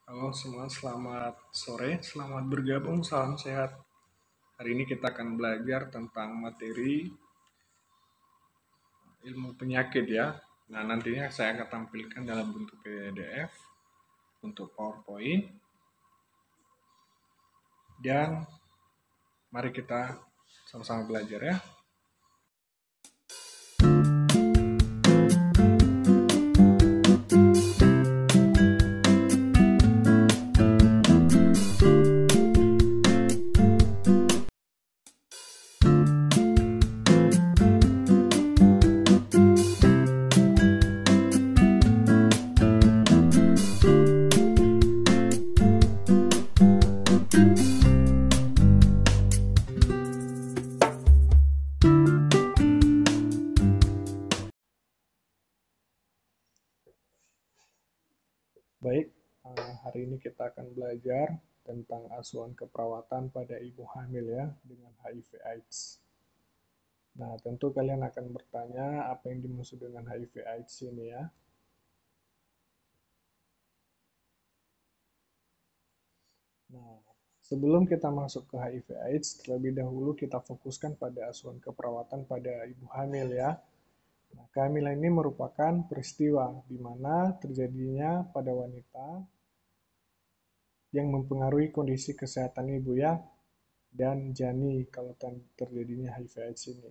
Halo semua, selamat sore, selamat bergabung, salam sehat. Hari ini kita akan belajar tentang materi ilmu penyakit ya. Nah, nantinya saya akan tampilkan dalam bentuk PDF, untuk PowerPoint, dan mari kita sama-sama belajar ya. Baik, hari ini kita akan belajar tentang asuhan keperawatan pada ibu hamil ya, dengan HIV/AIDS. Nah, tentu kalian akan bertanya apa yang dimaksud dengan HIV/AIDS ini ya. Nah, sebelum kita masuk ke HIV/AIDS, terlebih dahulu kita fokuskan pada asuhan keperawatan pada ibu hamil ya. Nah, kehamilan ini merupakan peristiwa di mana terjadinya pada wanita yang mempengaruhi kondisi kesehatan ibu ya, dan janin kalau terjadinya HIV/AIDS ini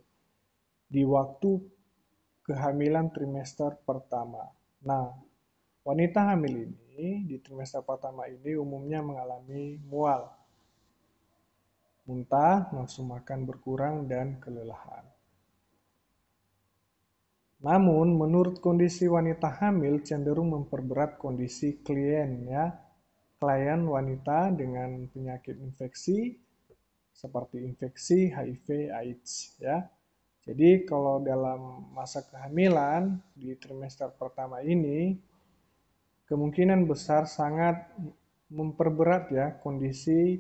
di waktu kehamilan trimester pertama. Nah, wanita hamil ini di trimester pertama ini umumnya mengalami mual, muntah, nafsu makan berkurang, dan kelelahan. Namun, menurut kondisi wanita hamil cenderung memperberat kondisi klien wanita dengan penyakit infeksi seperti infeksi HIV/AIDS ya. Jadi kalau dalam masa kehamilan di trimester pertama ini kemungkinan besar sangat memperberat ya kondisi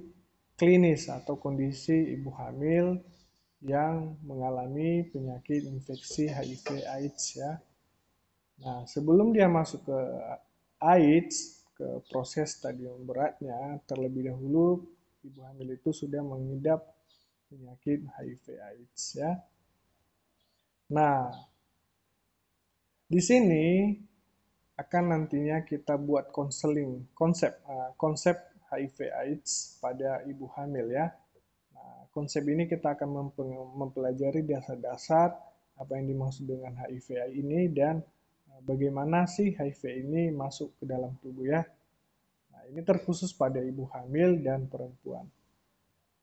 klinis atau kondisi ibu hamil yang mengalami penyakit infeksi HIV/AIDS ya. Nah, sebelum dia masuk ke AIDS, ke proses stadium beratnya, terlebih dahulu ibu hamil itu sudah mengidap penyakit HIV/AIDS ya. Nah, di sini akan nantinya kita buat konsep HIV/AIDS pada ibu hamil ya. Nah, konsep ini kita akan mempelajari dasar-dasar apa yang dimaksud dengan HIV ini dan bagaimana sih HIV ini masuk ke dalam tubuh ya. Nah, ini terkhusus pada ibu hamil dan perempuan.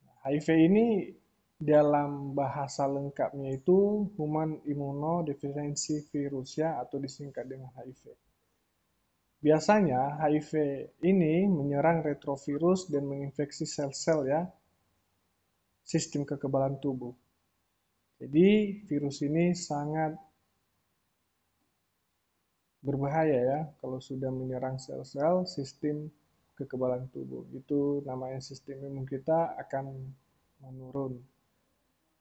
Nah, HIV ini dalam bahasa lengkapnya itu Human Immunodeficiency Virus ya, atau disingkat dengan HIV. Biasanya HIV ini menyerang retrovirus dan menginfeksi sel-sel ya, sistem kekebalan tubuh. Jadi virus ini sangat berbahaya ya kalau sudah menyerang sel-sel sistem kekebalan tubuh. Itu namanya sistem imun kita akan menurun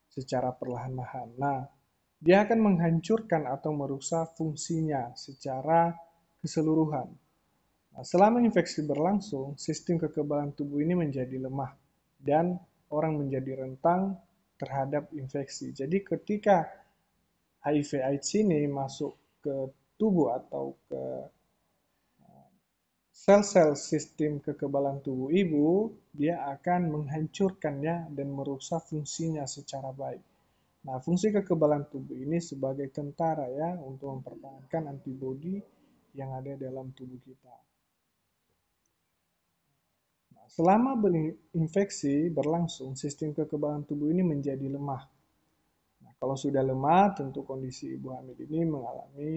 secara perlahan-lahan. Nah, dia akan menghancurkan atau merusak fungsinya secara keseluruhan. Nah, selama infeksi berlangsung, sistem kekebalan tubuh ini menjadi lemah dan orang menjadi rentan terhadap infeksi. Jadi ketika HIV/AIDS ini masuk ke tubuh atau ke sel-sel sistem kekebalan tubuh ibu, dia akan menghancurkannya dan merusak fungsinya secara baik. Nah, fungsi kekebalan tubuh ini sebagai tentara ya untuk mempertahankan antibodi yang ada dalam tubuh kita. Nah, selama berinfeksi berlangsung, sistem kekebalan tubuh ini menjadi lemah. Nah, kalau sudah lemah, tentu kondisi ibu hamil ini mengalami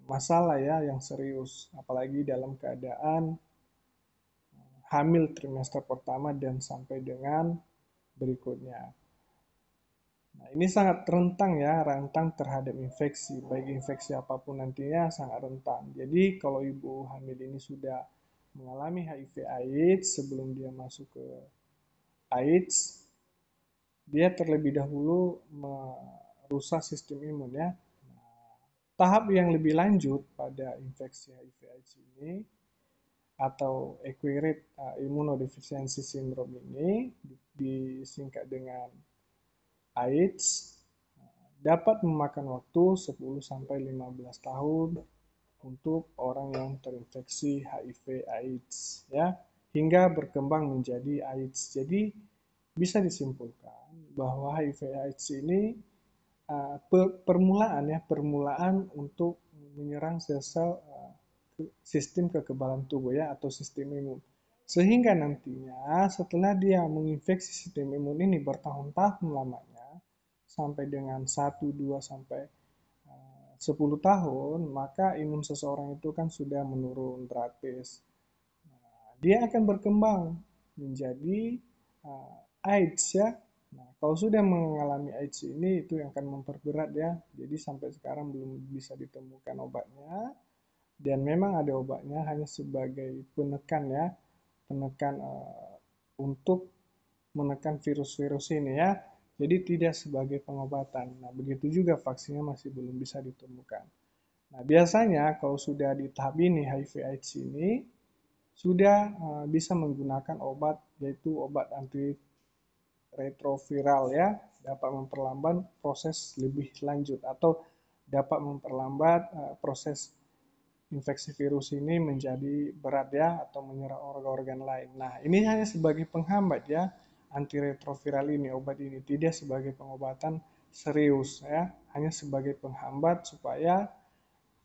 masalah ya yang serius, apalagi dalam keadaan hamil trimester pertama dan sampai dengan berikutnya. Nah, ini sangat rentan ya, rentan terhadap infeksi, baik infeksi apapun nantinya sangat rentan. Jadi kalau ibu hamil ini sudah mengalami HIV/AIDS sebelum dia masuk ke AIDS, dia terlebih dahulu merusak sistem imun ya. Tahap yang lebih lanjut pada infeksi HIV/AIDS ini atau acquired immunodeficiency syndrome ini disingkat dengan AIDS dapat memakan waktu 10-15 tahun untuk orang yang terinfeksi HIV/AIDS ya hingga berkembang menjadi AIDS. Jadi bisa disimpulkan bahwa HIV/AIDS ini permulaan untuk menyerang sel-sel sistem kekebalan tubuh ya atau sistem imun. Sehingga nantinya setelah dia menginfeksi sistem imun ini bertahun-tahun lamanya sampai dengan 1, 2 sampai 10 tahun, maka imun seseorang itu kan sudah menurun drastis. Dia akan berkembang menjadi AIDS ya. Nah, kalau sudah mengalami AIDS ini itu yang akan memperberat ya. Jadi sampai sekarang belum bisa ditemukan obatnya dan memang ada obatnya hanya sebagai penekan ya, penekan untuk menekan virus-virus ini ya. Jadi tidak sebagai pengobatan. Nah, begitu juga vaksinnya masih belum bisa ditemukan. Nah, biasanya kalau sudah di tahap ini HIV/AIDS ini sudah bisa menggunakan obat yaitu obat antiretroviral ya, dapat memperlambat proses lebih lanjut atau dapat memperlambat proses infeksi virus ini menjadi berat ya atau menyerang organ-organ lain. Nah, ini hanya sebagai penghambat ya, antiretroviral ini, obat ini tidak sebagai pengobatan serius ya, hanya sebagai penghambat supaya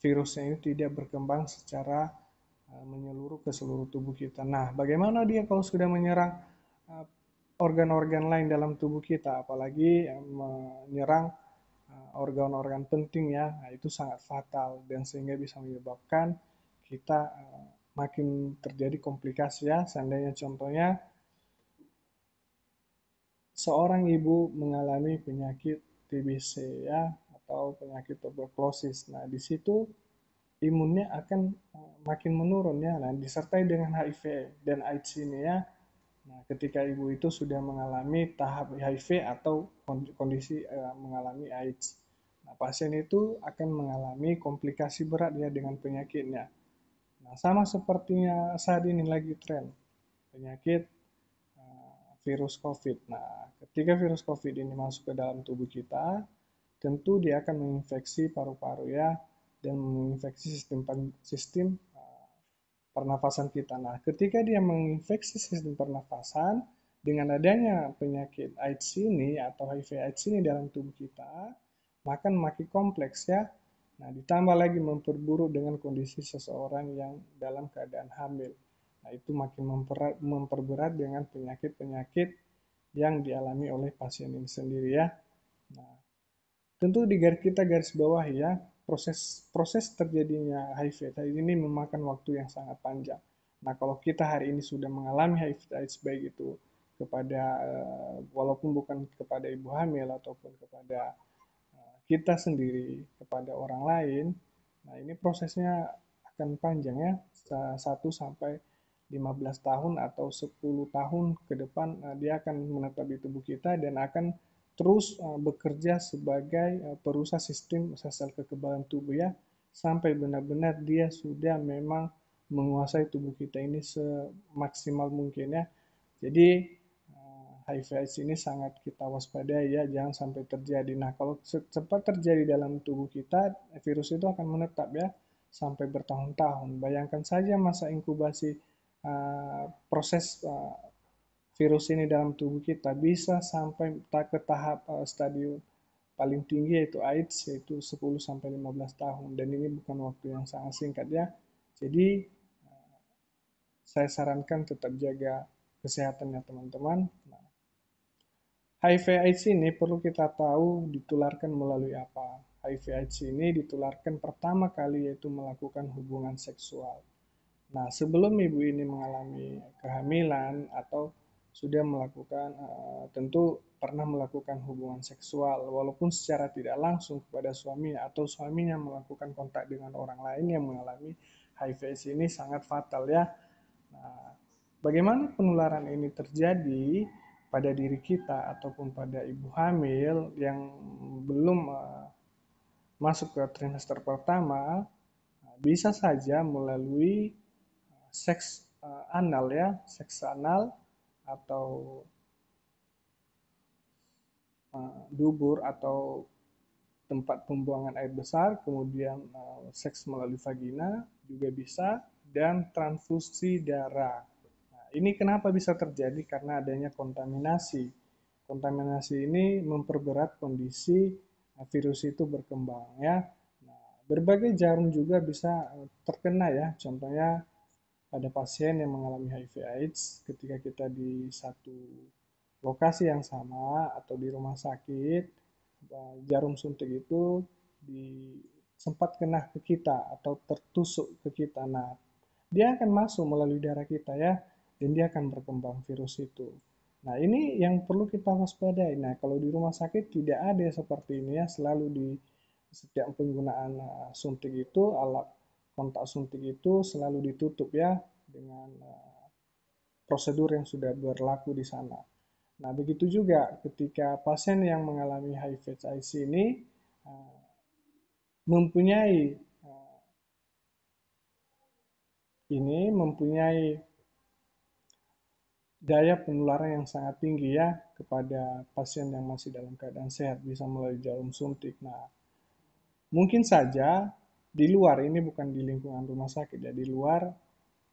virusnya ini tidak berkembang secara menyeluruh ke seluruh tubuh kita. Nah, bagaimana dia kalau sudah menyerang organ-organ lain dalam tubuh kita, apalagi menyerang organ-organ penting ya, nah, itu sangat fatal dan sehingga bisa menyebabkan kita makin terjadi komplikasi ya. Seandainya contohnya seorang ibu mengalami penyakit TBC ya atau penyakit tuberkulosis. Nah, di situ imunnya akan makin menurun ya. Nah, disertai dengan HIV dan AIDS ini ya. Nah, ketika ibu itu sudah mengalami tahap HIV atau kondisi mengalami AIDS. Nah, pasien itu akan mengalami komplikasi berat ya dengan penyakitnya. Nah, sama sepertinya saat ini lagi tren penyakit virus COVID. Nah, ketika virus COVID ini masuk ke dalam tubuh kita, tentu dia akan menginfeksi paru-paru ya dan menginfeksi sistem pernafasan kita. Nah, ketika dia menginfeksi sistem pernafasan dengan adanya penyakit AIDS ini atau HIV/AIDS ini dalam tubuh kita, maka makin kompleks ya. Nah, ditambah lagi memperburuk dengan kondisi seseorang yang dalam keadaan hamil. Nah, itu makin memperberat dengan penyakit-penyakit yang dialami oleh pasien ini sendiri ya. Nah, tentu kita garis bawah ya, proses terjadinya HIV ini memakan waktu yang sangat panjang. Nah, kalau kita hari ini sudah mengalami HIV/AIDS baik itu kepada walaupun bukan kepada ibu hamil ataupun kepada kita sendiri kepada orang lain, nah ini prosesnya akan panjang ya, 1 sampai 15 tahun atau 10 tahun ke depan dia akan menetap di tubuh kita dan akan terus bekerja sebagai perusak sistem sel-sel kekebalan tubuh ya, sampai benar-benar dia sudah memang menguasai tubuh kita ini semaksimal mungkin ya. Jadi HIV/AIDS ini sangat kita waspadai ya, jangan sampai terjadi. Nah, kalau cepat terjadi dalam tubuh kita, virus itu akan menetap ya sampai bertahun-tahun. Bayangkan saja masa inkubasi proses virus ini dalam tubuh kita bisa sampai ke tahap stadium paling tinggi yaitu AIDS yaitu 10 sampai 15 tahun dan ini bukan waktu yang sangat singkat ya. Jadi saya sarankan tetap jaga kesehatan ya teman-teman. Nah, HIV/AIDS ini perlu kita tahu ditularkan melalui apa. HIV/AIDS ini ditularkan pertama kali yaitu melakukan hubungan seksual. Nah, sebelum ibu ini mengalami kehamilan atau sudah melakukan, tentu pernah melakukan hubungan seksual, walaupun secara tidak langsung kepada suaminya atau suaminya melakukan kontak dengan orang lain yang mengalami HIV/AIDS ini sangat fatal ya. Nah, bagaimana penularan ini terjadi pada diri kita ataupun pada ibu hamil yang belum masuk ke trimester pertama, bisa saja melalui seks anal ya, seks anal atau dubur atau tempat pembuangan air besar, kemudian seks melalui vagina juga bisa, dan transfusi darah. Nah, ini kenapa bisa terjadi? Karena adanya kontaminasi. Kontaminasi ini memperberat kondisi virus itu berkembang ya. Nah, berbagai jarum juga bisa terkena ya. Contohnya pada pasien yang mengalami HIV/AIDS ketika kita di satu lokasi yang sama atau di rumah sakit, jarum suntik itu sempat kena ke kita atau tertusuk ke kita. Nah, dia akan masuk melalui darah kita ya, dan dia akan berkembang virus itu. Nah, ini yang perlu kita waspadai. Nah, kalau di rumah sakit tidak ada seperti ini ya, selalu di setiap penggunaan suntik itu, alat kontak suntik itu selalu ditutup ya, dengan prosedur yang sudah berlaku di sana. Nah, begitu juga ketika pasien yang mengalami HIV/AIDS ini mempunyai mempunyai daya penularan yang sangat tinggi ya kepada pasien yang masih dalam keadaan sehat, bisa melalui jarum suntik. Nah, mungkin saja di luar, ini bukan di lingkungan rumah sakit ya, di luar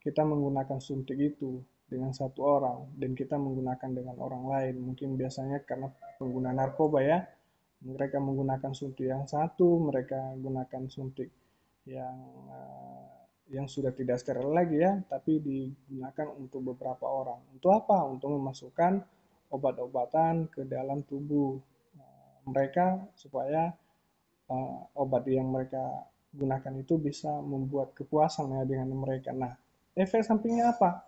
kita menggunakan suntik itu dengan satu orang dan kita menggunakan dengan orang lain. Mungkin biasanya karena pengguna narkoba ya, mereka menggunakan suntik yang satu, mereka gunakan suntik yang yang sudah tidak steril lagi ya, tapi digunakan untuk beberapa orang. Untuk apa? Untuk memasukkan obat-obatan ke dalam tubuh mereka supaya obat yang mereka gunakan itu bisa membuat kepuasan ya dengan mereka. Nah, efek sampingnya apa?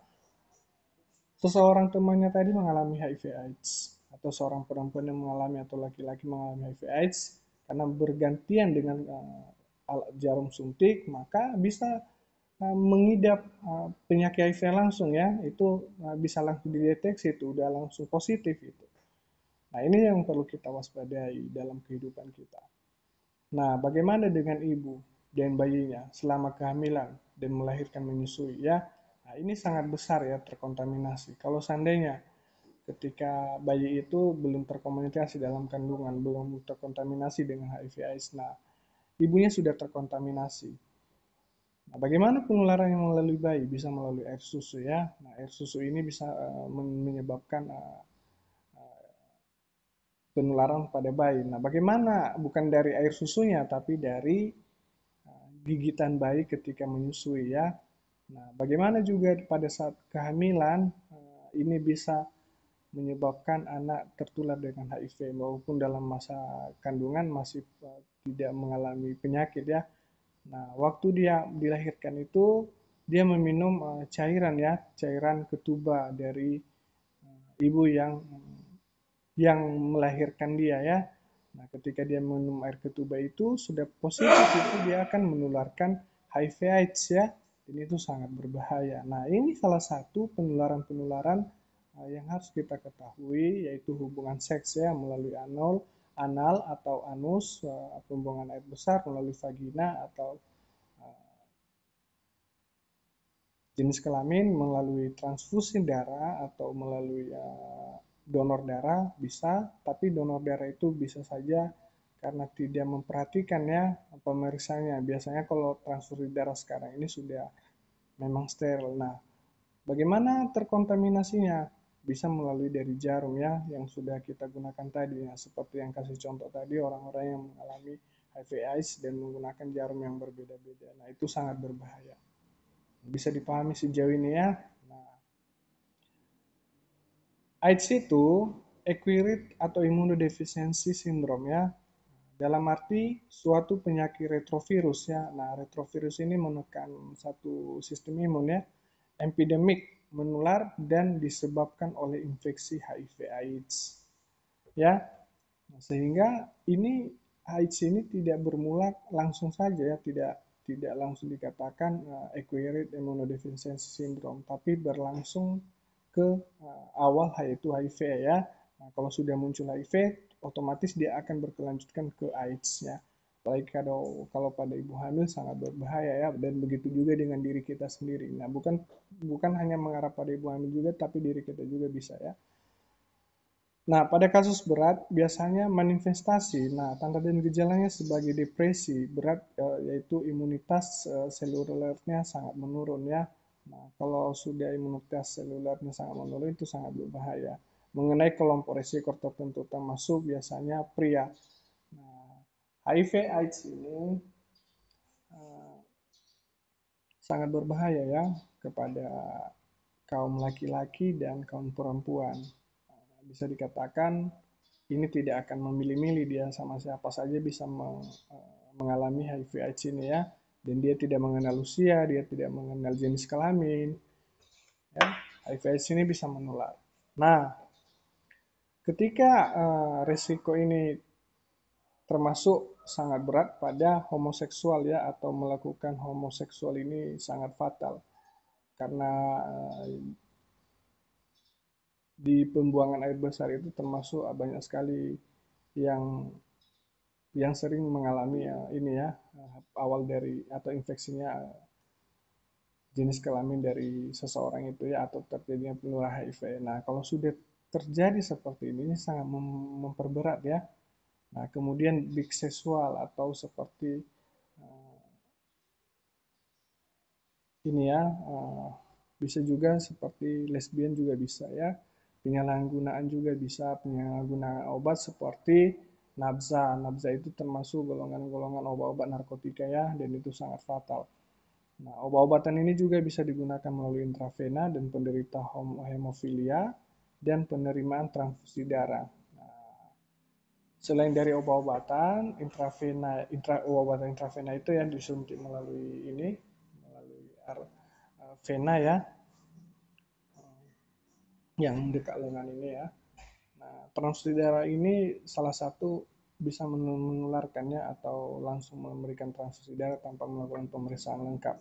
Seseorang temannya tadi mengalami HIV/AIDS atau seorang perempuan yang mengalami atau laki-laki mengalami HIV/AIDS karena bergantian dengan alat jarum suntik, maka bisa mengidap penyakit HIV langsung ya, itu bisa langsung dideteksi, itu udah langsung positif itu. Nah, ini yang perlu kita waspadai dalam kehidupan kita. Nah, bagaimana dengan ibu dan bayinya selama kehamilan dan melahirkan menyusui ya? Nah, ini sangat besar ya terkontaminasi. Kalau seandainya ketika bayi itu belum terkomunikasi dalam kandungan, belum terkontaminasi dengan HIV/AIDS, nah ibunya sudah terkontaminasi. Nah, bagaimana penularan yang melalui bayi? Bisa melalui air susu ya. Nah, air susu ini bisa menyebabkan penularan pada bayi. Nah, bagaimana bukan dari air susunya, tapi dari gigitan bayi ketika menyusui ya. Nah, bagaimana juga pada saat kehamilan ini bisa menyebabkan anak tertular dengan HIV maupun dalam masa kandungan masih tidak mengalami penyakit ya. Nah, waktu dia dilahirkan itu dia meminum cairan ya, cairan ketuba dari ibu yang melahirkan dia ya. Nah, ketika dia minum air ketuba itu sudah positif, itu dia akan menularkan HIV/AIDS ya. Dan itu sangat berbahaya. Nah, ini salah satu penularan-penularan yang harus kita ketahui, yaitu hubungan seks ya melalui anal atau anus, pembuangan air besar melalui vagina atau jenis kelamin melalui transfusi darah atau melalui donor darah bisa, tapi donor darah itu bisa saja karena tidak memperhatikan ya pemeriksaannya. Biasanya kalau transfusi darah sekarang ini sudah memang steril. Nah, bagaimana terkontaminasinya? Bisa melalui dari jarum ya yang sudah kita gunakan tadi ya, seperti yang kasih contoh tadi, orang-orang yang mengalami HIV/AIDS dan menggunakan jarum yang berbeda-beda. Nah, itu sangat berbahaya. Bisa dipahami sejauh ini ya. Nah, AIDS itu acquired atau immunodeficiency syndrome ya. Dalam arti suatu penyakit retrovirus ya. Nah, retrovirus ini menekan satu sistem imun ya. Epidemik, menular dan disebabkan oleh infeksi HIV/AIDS. Ya. Nah, sehingga ini AIDS ini tidak bermula langsung saja ya, tidak langsung dikatakan acquired immunodeficiency syndrome, tapi berlangsung ke awal yaitu HIV ya. Nah, kalau sudah muncul HIV, otomatis dia akan berkelanjutan ke AIDS ya. baik kalau pada ibu hamil sangat berbahaya ya, dan begitu juga dengan diri kita sendiri. Nah, bukan hanya mengarah pada ibu hamil juga, tapi diri kita juga bisa ya. Nah, pada kasus berat biasanya manifestasi. Nah, tanda dan gejalanya sebagai depresi berat, yaitu imunitas selulernya sangat menurun ya. Nah, kalau sudah imunitas selulernya sangat menurun itu sangat berbahaya. Mengenai kelompok risiko tertentu termasuk biasanya pria. Nah, HIV/AIDS ini eh, sangat berbahaya ya kepada kaum laki-laki dan kaum perempuan. Bisa dikatakan ini tidak akan memilih-milih, dia sama siapa saja bisa mengalami HIV/AIDS ini ya, dan dia tidak mengenal usia, dia tidak mengenal jenis kelamin ya. HIV/AIDS ini bisa menular. Nah, ketika risiko ini termasuk sangat berat pada homoseksual ya, atau melakukan homoseksual ini sangat fatal karena di pembuangan air besar itu termasuk banyak sekali yang sering mengalami ini ya, awal dari atau infeksinya jenis kelamin dari seseorang itu ya, atau terjadinya penularan HIV. Nah, kalau sudah terjadi seperti ini sangat memperberat ya. Nah, kemudian biseksual atau seperti uh, ini ya, bisa juga seperti lesbian juga bisa ya. Penyalahgunaan juga bisa, penyalahgunaan obat seperti nabza. Nabza itu termasuk golongan-golongan obat-obat narkotika ya, dan itu sangat fatal. Nah, obat-obatan ini juga bisa digunakan melalui intravena dan penderita hemofilia dan penerimaan transfusi darah. Nah, selain dari obat-obatan, obat-obatan intravena itu yang disuntik melalui ini, melalui vena ya, yang dekat lengan ini ya. Nah, transfusi darah ini salah satu bisa menularkannya atau langsung memberikan transfusi darah tanpa melakukan pemeriksaan lengkap.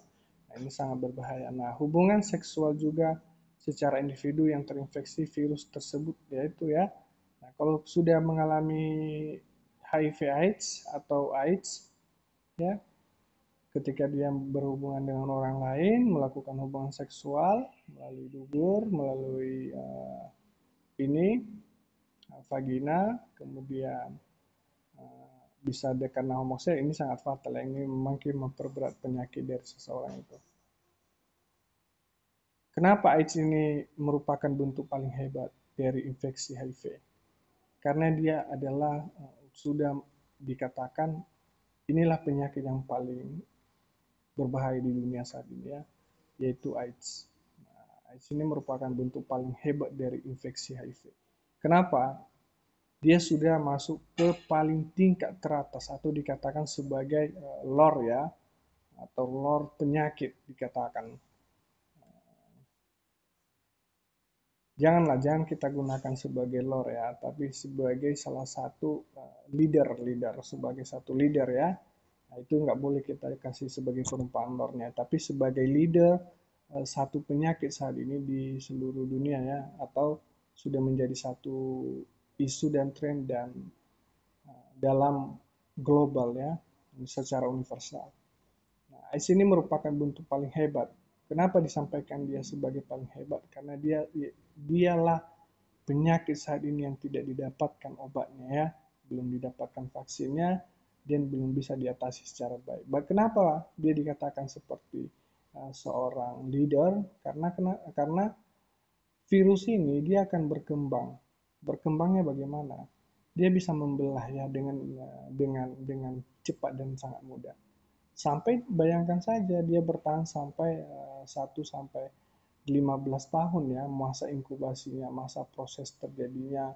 Nah, ini sangat berbahaya. Nah, hubungan seksual juga secara individu yang terinfeksi virus tersebut yaitu ya. Nah, kalau sudah mengalami HIV/AIDS atau AIDS ya, ketika dia berhubungan dengan orang lain, melakukan hubungan seksual melalui dubur, melalui ini vagina, kemudian bisa karena homoseks, ini sangat fatal. Ini mungkin memperberat penyakit dari seseorang itu. Kenapa AIDS ini merupakan bentuk paling hebat dari infeksi HIV? Karena dia adalah sudah dikatakan inilah penyakit yang paling berbahaya di dunia saat ini ya, yaitu AIDS. Nah, AIDS ini merupakan bentuk paling hebat dari infeksi HIV. Kenapa? Dia sudah masuk ke paling tingkat teratas atau dikatakan sebagai lor ya, atau lor penyakit dikatakan. Jangan kita gunakan sebagai lor ya, tapi sebagai salah satu leader, sebagai satu leader ya. Nah, itu nggak boleh kita kasih sebagai perumpamaan lornya, tapi sebagai leader satu penyakit saat ini di seluruh dunia ya, atau sudah menjadi satu isu dan tren dan dalam global ya, secara universal. Nah, AIDS ini merupakan bentuk paling hebat. Kenapa disampaikan dia sebagai paling hebat? Karena dialah penyakit saat ini yang tidak didapatkan obatnya ya, belum didapatkan vaksinnya, dan belum bisa diatasi secara baik. Kenapa dia dikatakan seperti seorang leader? Karena virus ini dia akan berkembang. Berkembangnya bagaimana? Dia bisa membelah ya dengan cepat dan sangat mudah. Sampai bayangkan saja dia bertahan sampai 1 sampai 15 tahun ya, masa inkubasinya, masa proses terjadinya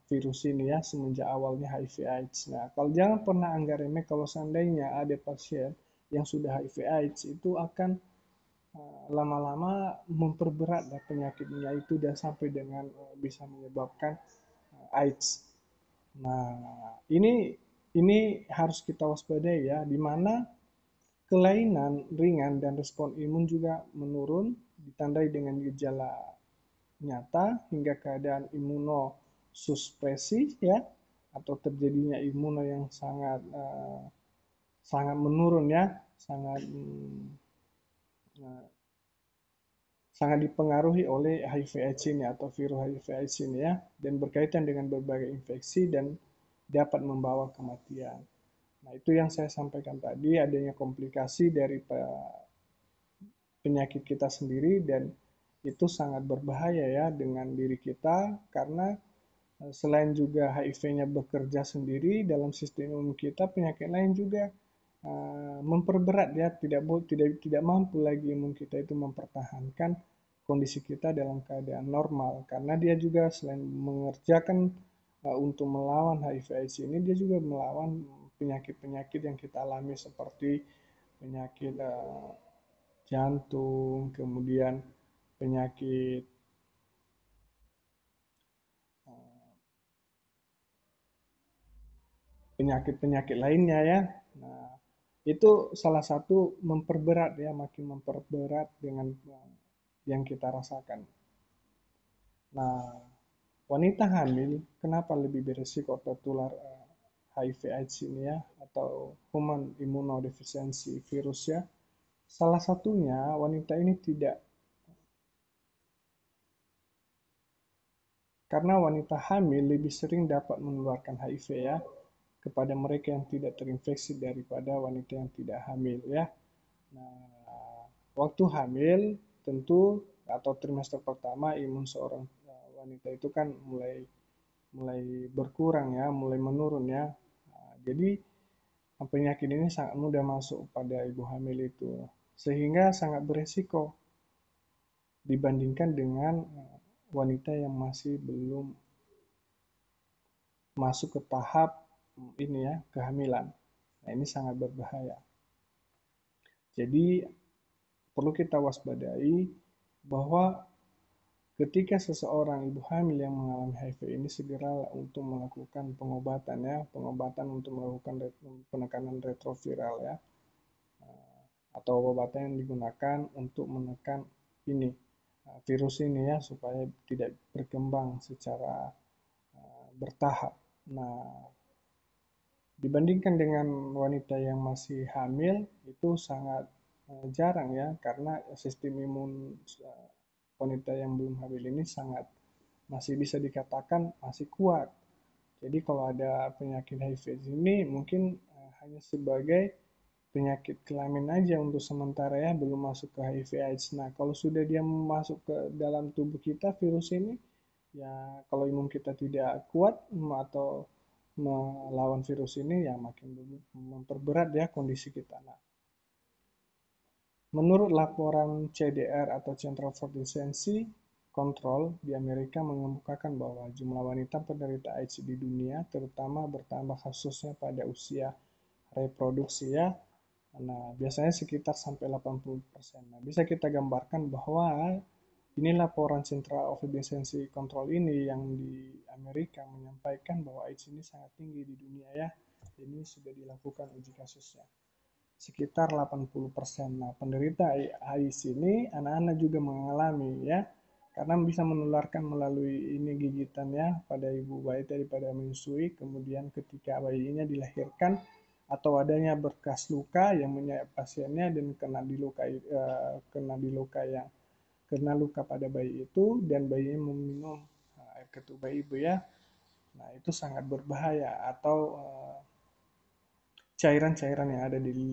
virus ini ya, semenjak awalnya HIV AIDS. Nah, kalau jangan pernah anggap remeh kalau seandainya ada pasien yang sudah HIV AIDS itu akan lama-lama memperberat penyakitnya itu dan sampai dengan bisa menyebabkan AIDS. Nah, ini harus kita waspadai ya, di mana kelainan ringan dan respon imun juga menurun, ditandai dengan gejala nyata hingga keadaan imunosupresi ya, atau terjadinya imuno yang sangat menurun ya, eh, sangat dipengaruhi oleh HIV/AIDS ini atau virus HIV/AIDS ini ya, dan berkaitan dengan berbagai infeksi dan dapat membawa kematian. Nah, itu yang saya sampaikan tadi, adanya komplikasi dari penyakit kita sendiri dan itu sangat berbahaya ya dengan diri kita karena selain juga HIV-nya bekerja sendiri dalam sistem imun kita, penyakit lain juga memperberat ya, tidak mampu lagi imun kita itu mempertahankan kondisi kita dalam keadaan normal karena dia juga selain mengerjakan untuk melawan HIV/AIDS ini, dia juga melawan penyakit-penyakit yang kita alami seperti penyakit jantung, kemudian penyakit penyakit-penyakit lainnya ya. Nah, itu salah satu memperberat ya, makin memperberat dengan yang kita rasakan. Nah, wanita hamil kenapa lebih beresiko tertular HIV/AIDS ini ya atau human immunodeficiency virus ya? Salah satunya wanita ini tidak karena wanita hamil lebih sering dapat menularkan HIV ya kepada mereka yang tidak terinfeksi daripada wanita yang tidak hamil ya. Nah, waktu hamil tentu atau trimester pertama imun seorang wanita itu kan mulai mulai berkurang ya, mulai menurun ya. Nah, jadi penyakit ini sangat mudah masuk pada ibu hamil itu, sehingga sangat beresiko dibandingkan dengan wanita yang masih belum masuk ke tahap ini ya kehamilan. Nah, ini sangat berbahaya. Jadi perlu kita waspadai bahwa ketika seseorang ibu hamil yang mengalami HIV ini segera untuk melakukan pengobatan ya, pengobatan untuk melakukan penekanan retroviral ya, atau obat yang digunakan untuk menekan ini virus ini ya supaya tidak berkembang secara bertahap. Nah, dibandingkan dengan wanita yang masih hamil itu sangat jarang ya karena sistem imun wanita yang belum hamil ini sangat masih bisa dikatakan masih kuat. Jadi kalau ada penyakit HIV ini mungkin hanya sebagai penyakit kelamin aja untuk sementara ya, belum masuk ke HIV AIDS. Nah, kalau sudah dia masuk ke dalam tubuh kita virus ini, ya kalau imun kita tidak kuat atau melawan virus ini ya makin memperberat ya kondisi kita. Nah, menurut laporan CDR atau Central for Decency Control di Amerika mengemukakan bahwa jumlah wanita penderita AIDS di dunia terutama bertambah kasusnya pada usia reproduksi ya. Nah, biasanya sekitar sampai 80%. Nah, bisa kita gambarkan bahwa ini laporan Central of Decency Control ini yang di Amerika menyampaikan bahwa AIDS ini sangat tinggi di dunia ya. Ini sudah dilakukan uji kasusnya sekitar 80%. Nah, penderita AIDS ini anak-anak juga mengalami ya, karena bisa menularkan melalui ini gigitan ya pada ibu bayi daripada menyusui, kemudian ketika bayinya dilahirkan atau adanya berkas luka yang menyayat pasiennya dan kena luka pada bayi itu dan bayinya meminum air ketuban ibu ya. Nah, itu sangat berbahaya atau cairan-cairan yang ada di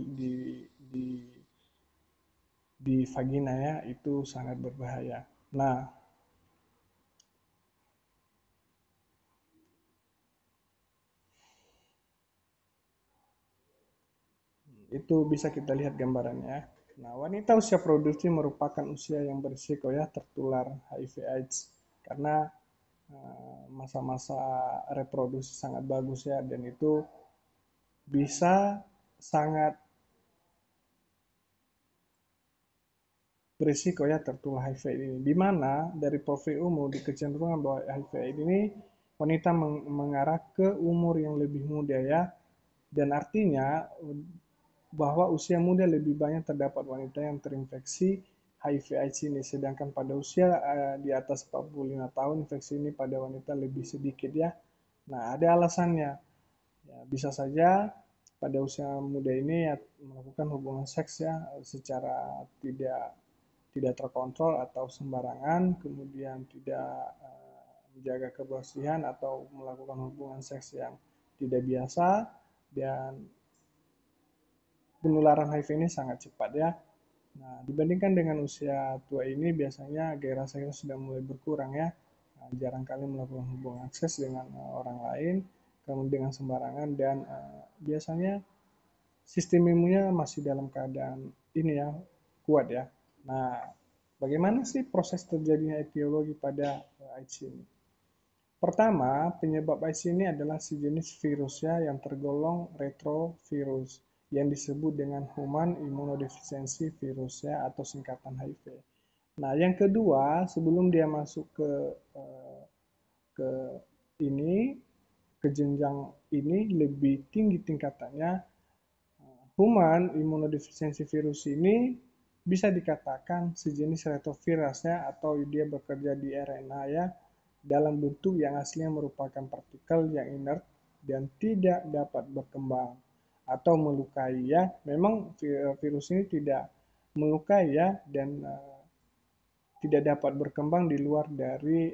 di vagina ya itu sangat berbahaya. Nah, itu bisa kita lihat gambarannya. Nah, wanita usia produksi merupakan usia yang berisiko ya tertular HIV/AIDS karena masa-masa reproduksi sangat bagus ya dan itu bisa sangat berisiko ya tertular HIV ini. Di mana dari profil umum di kecenderungan bahwa HIV ini wanita mengarah ke umur yang lebih muda ya. Dan artinya bahwa usia muda lebih banyak terdapat wanita yang terinfeksi HIV/AIDS ini. Sedangkan pada usia di atas 45 tahun infeksi ini pada wanita lebih sedikit ya. Nah, ada alasannya. Ya, bisa saja pada usia muda ini ya, melakukan hubungan seks ya secara tidak terkontrol atau sembarangan, kemudian tidak menjaga kebersihan atau melakukan hubungan seks yang tidak biasa, dan penularan HIV ini sangat cepat ya. Nah, dibandingkan dengan usia tua ini biasanya gairah seks sudah mulai berkurang ya. Nah, jarang kali melakukan hubungan seks dengan orang lain, kemudian dengan sembarangan, dan biasanya sistem imunnya masih dalam keadaan ini ya, kuat ya. Nah, bagaimana sih proses terjadinya etiologi pada AIDS ini? Pertama, penyebab AIDS ini adalah sejenis virus ya yang tergolong retrovirus yang disebut dengan Human Immunodeficiency Virus ya atau singkatan HIV. Nah, yang kedua, sebelum dia masuk ke ini ke jenjang ini lebih tinggi tingkatannya, Human Immunodeficiency Virus ini bisa dikatakan sejenis retrovirus ya, atau dia bekerja di RNA ya, dalam bentuk yang aslinya merupakan partikel yang inert dan tidak dapat berkembang atau melukai ya. Memang virus ini tidak melukai ya, dan tidak dapat berkembang di luar dari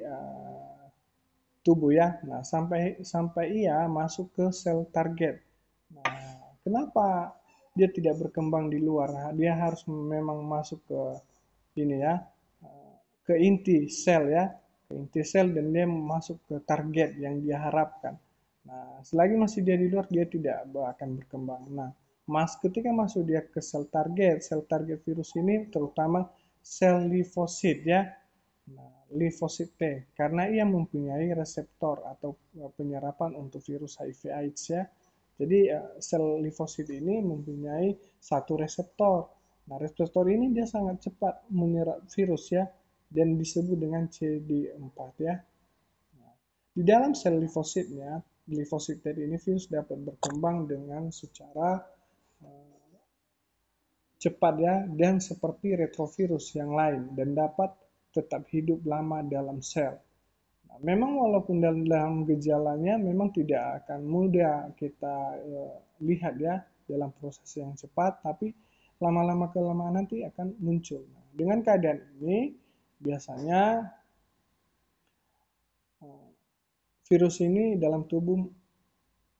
tubuh ya. Nah, sampai ia masuk ke sel target. Nah, kenapa dia tidak berkembang di luar? Nah, dia harus memang masuk ke ini ya, ke inti sel ya, ke inti sel, dan dia masuk ke target yang dia harapkan. Nah, selagi masih dia di luar, dia tidak akan berkembang. Nah, ketika masuk dia ke sel target virus ini terutama sel limfosit ya. Nah, limfosit T, karena ia mempunyai reseptor atau penyerapan untuk virus HIV/AIDS ya. Jadi sel limfosit ini mempunyai satu reseptor. Nah, reseptor ini dia sangat cepat menyerap virus ya, dan disebut dengan CD4 ya. Nah, di dalam sel limfositnya, limfosit T ini virus dapat berkembang dengan secara cepat ya, dan seperti retrovirus yang lain, dan dapat tetap hidup lama dalam sel. Nah, memang walaupun dalam gejalanya memang tidak akan mudah kita lihat ya dalam proses yang cepat, tapi lama-lama kelamaan nanti akan muncul. Nah, dengan keadaan ini biasanya virus ini dalam tubuh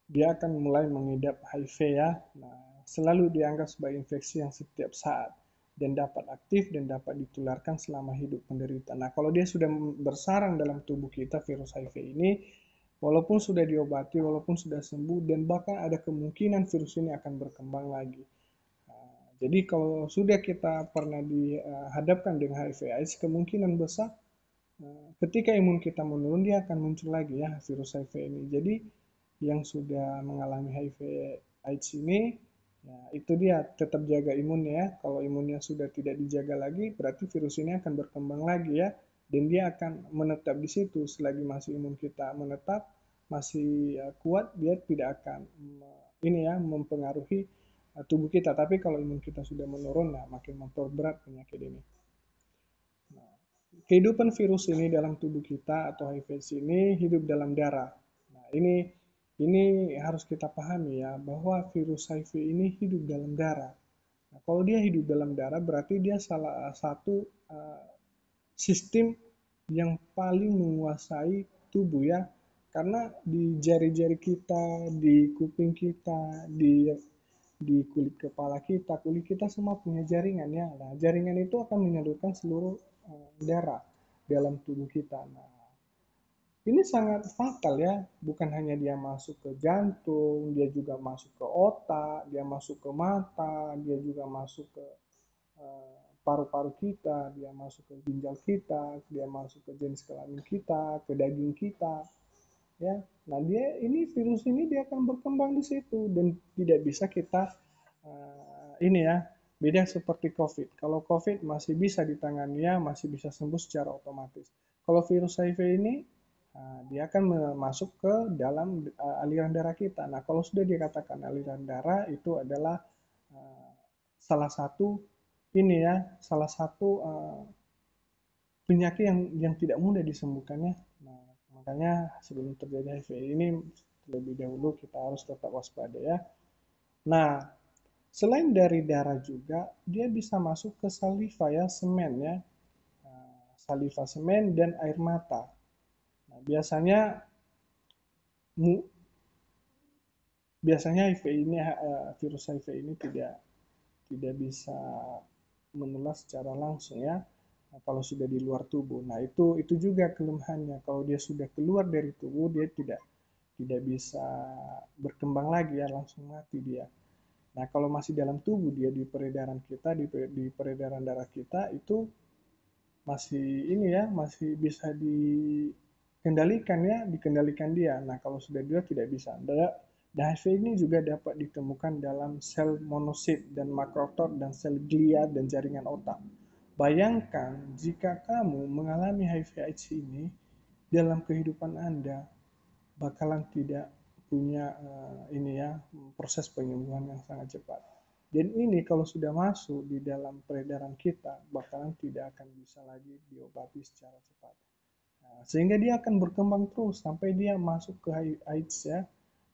dia akan mulai mengidap HIV ya. Nah, selalu dianggap sebagai infeksi yang setiap saat dan dapat aktif dan dapat ditularkan selama hidup penderita. Nah, kalau dia sudah bersarang dalam tubuh kita virus HIV ini, walaupun sudah diobati, walaupun sudah sembuh, dan bahkan ada kemungkinan virus ini akan berkembang lagi. Nah, jadi kalau sudah kita pernah dihadapkan dengan HIV/AIDS, kemungkinan besar ketika imun kita menurun, dia akan muncul lagi ya virus HIV ini. Jadi yang sudah mengalami HIV AIDS ini, ya, itu dia tetap jaga imunnya ya. Kalau imunnya sudah tidak dijaga lagi, berarti virus ini akan berkembang lagi ya, dan dia akan menetap di situ. Selagi masih imun kita menetap, masih kuat, dia tidak akan ini ya mempengaruhi tubuh kita. Tapi kalau imun kita sudah menurun, nah makin memperberat penyakit ini. Nah, kehidupan virus ini dalam tubuh kita atau HIV ini hidup dalam darah. Nah, ini harus kita pahami ya, bahwa virus HIV ini hidup dalam darah. Nah, kalau dia hidup dalam darah, berarti dia salah satu sistem yang paling menguasai tubuh ya. Karena di jari-jari kita, di kuping kita, di kulit kepala kita, kulit kita semua punya jaringan ya. Nah, jaringan itu akan menyalurkan seluruh darah dalam tubuh kita. Nah, ini sangat fatal ya, bukan hanya dia masuk ke jantung, dia juga masuk ke otak, dia masuk ke mata, dia juga masuk ke paru-paru kita, dia masuk ke ginjal kita, dia masuk ke jenis kelamin kita, ke daging kita, ya. Nah, ini virus ini dia akan berkembang di situ, dan tidak bisa kita ini ya, beda seperti COVID. Kalau COVID masih bisa ditangani ya, masih bisa sembuh secara otomatis. Kalau virus HIV ini dia akan masuk ke dalam aliran darah kita. Nah, kalau sudah dikatakan aliran darah, itu adalah salah satu ini ya, salah satu penyakit yang tidak mudah disembuhkannya. Nah, Makanya sebelum terjadi HIV ini lebih dahulu kita harus tetap waspada ya. Nah, selain dari darah juga dia bisa masuk ke saliva ya, semen ya. Saliva, semen, dan air mata. Nah, biasanya HIV ini virus HIV ini tidak bisa menular secara langsung ya. Nah, kalau sudah di luar tubuh. Nah, itu juga kelemahannya. Kalau dia sudah keluar dari tubuh, dia tidak bisa berkembang lagi ya, langsung mati dia. Nah, kalau masih dalam tubuh dia di peredaran kita, di peredaran darah kita itu masih ini ya, masih bisa dikendalikan dia. Nah, kalau sudah dia tidak bisa. Dan HIV ini juga dapat ditemukan dalam sel monosit dan makrotot dan sel glia dan jaringan otak. Bayangkan jika kamu mengalami HIV/AIDS ini dalam kehidupan Anda bakalan tidak punya ini ya, proses penyembuhan yang sangat cepat. Dan ini kalau sudah masuk di dalam peredaran kita bakalan tidak akan bisa lagi diobati secara cepat. Nah, sehingga dia akan berkembang terus sampai dia masuk ke AIDS ya.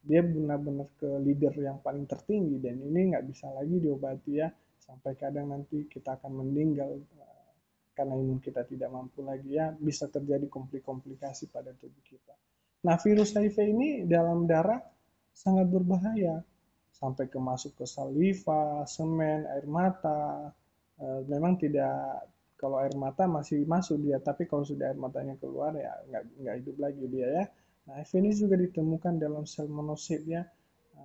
Dia benar-benar ke leader yang paling tertinggi dan ini nggak bisa lagi diobati ya. Sampai kadang nanti kita akan meninggal karena imun kita tidak mampu lagi ya. Bisa terjadi komplikasi pada tubuh kita. Nah, virus HIV ini dalam darah sangat berbahaya sampai ke masuk ke saliva, semen, air mata. Memang tidak, kalau air mata masih masuk dia, tapi kalau sudah air matanya keluar ya nggak hidup lagi dia ya. Nah, HIV ini juga ditemukan dalam sel monosit ya.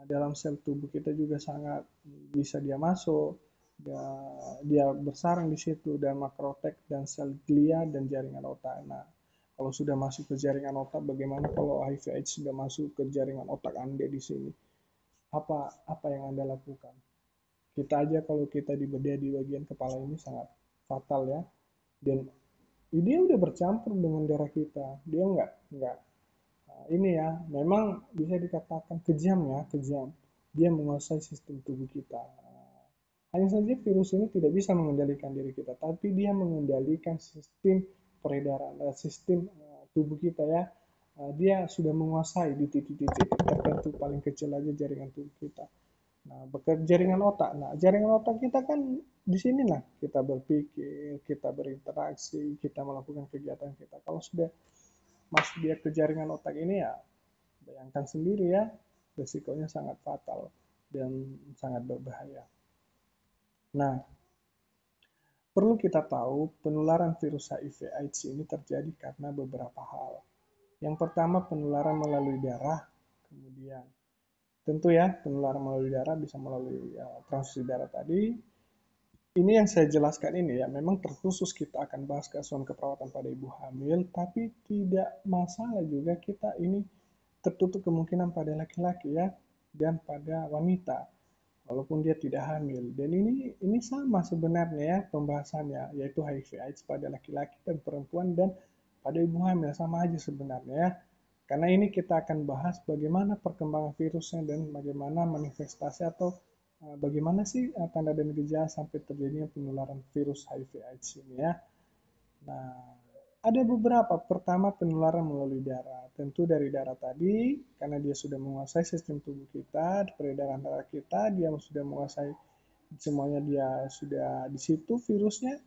Dalam sel tubuh kita juga sangat bisa dia masuk. Dia bersarang di situ dan makrotek dan sel glia dan jaringan otak. Nah, kalau sudah masuk ke jaringan otak, bagaimana kalau HIV/AIDS sudah masuk ke jaringan otak Anda di sini? Apa yang Anda lakukan? Kita aja kalau kita dibedah di bagian kepala ini sangat fatal ya. Dan dia udah bercampur dengan darah kita. Dia nggak ini ya, memang bisa dikatakan kejam ya, kejam. Dia menguasai sistem tubuh kita. Hanya saja virus ini tidak bisa mengendalikan diri kita, tapi dia mengendalikan sistem peredaran, sistem tubuh kita ya. Dia sudah menguasai di titik-titik tertentu paling kecil aja jaringan tubuh kita. Nah, jaringan otak. Nah, jaringan otak kita kan di sinilah kita berpikir, kita berinteraksi, kita melakukan kegiatan kita. Kalau sudah masuk dia ke jaringan otak ini ya, bayangkan sendiri ya, resikonya sangat fatal dan sangat berbahaya. Nah, perlu kita tahu penularan virus HIV/AIDS ini terjadi karena beberapa hal. Yang pertama penularan melalui darah, kemudian tentu ya penularan melalui darah bisa melalui transfusi darah tadi. Ini yang saya jelaskan ini ya, memang terkhusus kita akan bahas keasuhan keperawatan pada ibu hamil, tapi tidak masalah juga kita ini tertutup kemungkinan pada laki-laki ya dan pada wanita walaupun dia tidak hamil. Dan ini sama sebenarnya ya pembahasannya, yaitu HIV/AIDS pada laki-laki dan perempuan dan pada ibu hamil sama aja sebenarnya ya. Karena ini kita akan bahas bagaimana perkembangan virusnya dan bagaimana manifestasi atau bagaimana sih tanda dan gejala sampai terjadinya penularan virus HIV/AIDS ini ya. Nah, ada beberapa. Pertama, penularan melalui darah. Tentu dari darah tadi, karena dia sudah menguasai sistem tubuh kita, peredaran darah kita, dia sudah menguasai semuanya, dia sudah di situ virusnya.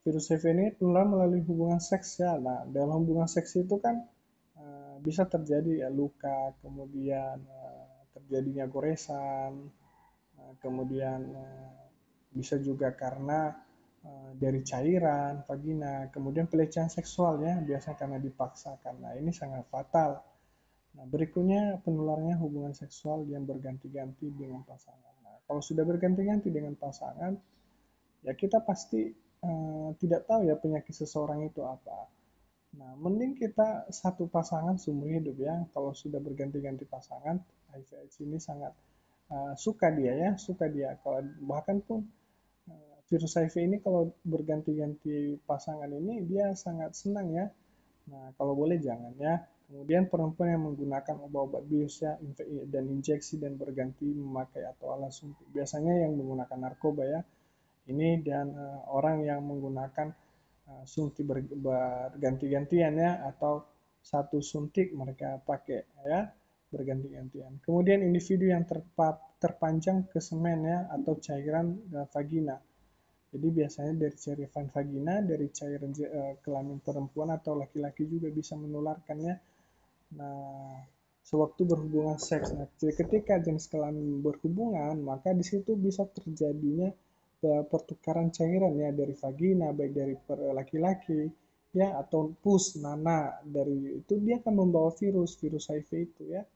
Virus HIV ini penularan melalui hubungan seks ya. Nah, dalam hubungan seks itu kan bisa terjadi ya luka, kemudian terjadinya goresan, kemudian bisa juga karena dari cairan, vagina, kemudian pelecehan seksual ya, biasanya karena dipaksakan. Nah, ini sangat fatal. Nah, berikutnya penularannya hubungan seksual yang berganti-ganti dengan pasangan. Nah, kalau sudah berganti-ganti dengan pasangan, ya kita pasti tidak tahu ya penyakit seseorang itu apa. Nah, mending kita satu pasangan seumur hidup ya. Kalau sudah berganti-ganti pasangan, HIV/AIDS ini sangat suka dia ya, suka dia. Kalau bahkan pun virus HIV ini kalau berganti-ganti pasangan ini dia sangat senang ya. Nah, kalau boleh jangan ya. Kemudian perempuan yang menggunakan obat-obat bius ya, dan injeksi dan berganti memakai atau alat suntik. Biasanya yang menggunakan narkoba ya. Ini dan orang yang menggunakan suntik berganti-gantian ya atau satu suntik mereka pakai ya, berganti-gantian. Kemudian individu yang terpanjang ke semen ya atau cairan vagina. Jadi biasanya dari cairan vagina, dari cairan kelamin perempuan atau laki-laki juga bisa menularkannya. Nah, sewaktu berhubungan seks. Nah, ketika jenis kelamin berhubungan, maka di situ bisa terjadinya pertukaran cairan ya dari vagina, baik dari laki-laki ya atau pus, nana dari itu dia akan membawa virus HIV itu ya.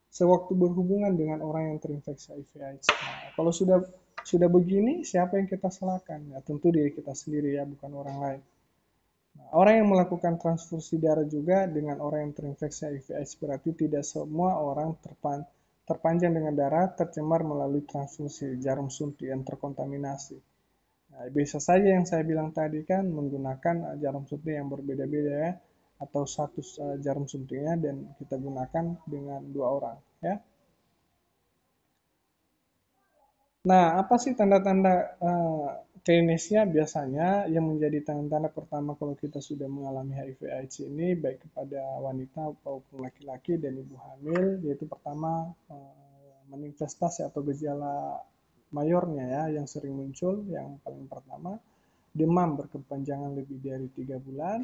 Sewaktu berhubungan dengan orang yang terinfeksi HIV/AIDS. Nah, kalau sudah begini, siapa yang kita salahkan? Ya, tentu diri kita sendiri ya, bukan orang lain. Nah, orang yang melakukan transfusi darah juga dengan orang yang terinfeksi HIV/AIDS berarti tidak semua orang terpanjang dengan darah tercemar melalui transfusi jarum suntik yang terkontaminasi. Nah, bisa saja yang saya bilang tadi kan menggunakan jarum suntik yang berbeda-beda ya, atau satu jarum suntiknya dan kita gunakan dengan dua orang ya. Nah, apa sih tanda-tanda klinisnya biasanya yang menjadi tanda-tanda pertama kalau kita sudah mengalami HIV/AIDS ini baik kepada wanita maupun laki-laki dan ibu hamil, yaitu pertama manifestasi atau gejala mayornya ya yang sering muncul, yang paling pertama demam berkepanjangan lebih dari 3 bulan,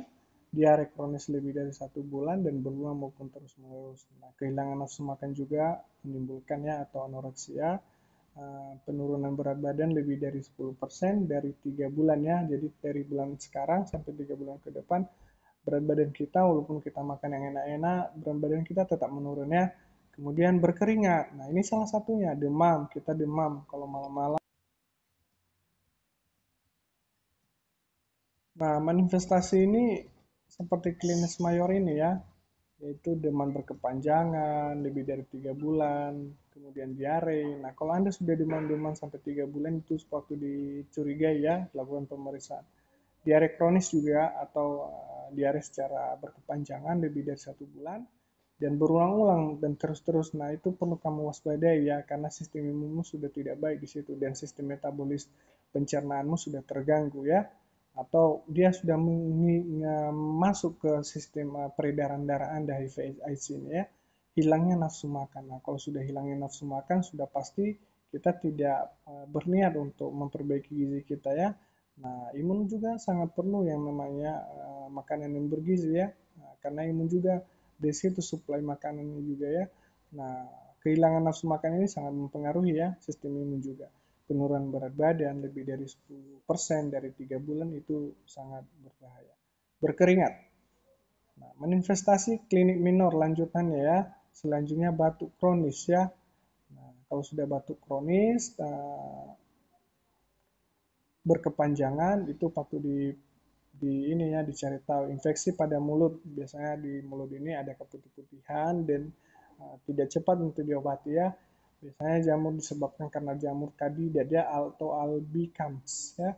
diare kronis lebih dari 1 bulan dan berulang maupun terus-menerus. Nah, kehilangan nafsu makan juga menimbulkan ya atau anoreksia, penurunan berat badan lebih dari 10% dari 3 bulan ya. Jadi dari bulan sekarang sampai 3 bulan ke depan berat badan kita walaupun kita makan yang enak-enak, berat badan kita tetap menurun ya. Kemudian berkeringat. Nah, ini salah satunya demam. Kita demam kalau malam-malam. Nah, manifestasi ini seperti klinis mayor ini ya, yaitu demam berkepanjangan, lebih dari 3 bulan, kemudian diare. Nah, kalau Anda sudah demam-demam sampai 3 bulan, itu waktu dicurigai ya, lakukan pemeriksaan. Diare kronis juga, atau diare secara berkepanjangan lebih dari 1 bulan, dan berulang-ulang dan terus-terus. Nah, itu perlu kamu waspadai ya, karena sistem imunmu sudah tidak baik di situ, dan sistem metabolis pencernaanmu sudah terganggu ya atau dia sudah masuk ke sistem peredaran darah Anda HIV/AIDS ini ya, hilangnya nafsu makan. Nah, kalau sudah hilangnya nafsu makan, sudah pasti kita tidak berniat untuk memperbaiki gizi kita ya. Nah, imun juga sangat perlu yang namanya makanan yang bergizi ya, nah, karena imun juga dari situ suplai makanannya juga ya. Nah, kehilangan nafsu makan ini sangat mempengaruhi ya sistem imun juga. Penurunan berat badan lebih dari 10% dari 3 bulan itu sangat berbahaya. Berkeringat. Nah, manifestasi klinik minor lanjutannya ya. Selanjutnya batuk kronis ya. Nah, kalau sudah batuk kronis berkepanjangan itu patut di ini ya dicari tahu infeksi pada mulut. Biasanya di mulut ini ada keputih-putihan dan tidak cepat untuk diobati ya. Biasanya jamur disebabkan karena jamur Candida dia atau albicans ya.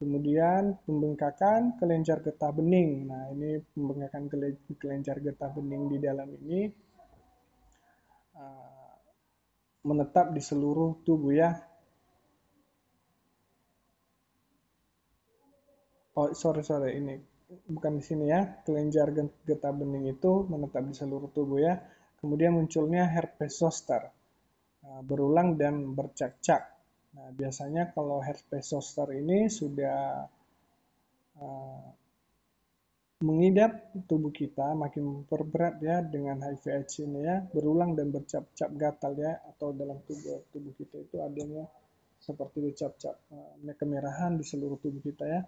Kemudian pembengkakan kelenjar getah bening. Nah, ini pembengkakan kelenjar getah bening di dalam ini menetap di seluruh tubuh ya. Oh, sorry, ini bukan di sini ya. Kelenjar getah bening itu menetap di seluruh tubuh ya. Kemudian munculnya herpes zoster, berulang dan bercak-cak. Nah, biasanya kalau herpes zoster ini sudah mengidap tubuh kita, makin memperberat ya dengan HIV/AIDS ini ya, berulang dan bercap-cap gatal ya, atau dalam tubuh kita itu adanya seperti bercap-cap kemerahan di seluruh tubuh kita ya.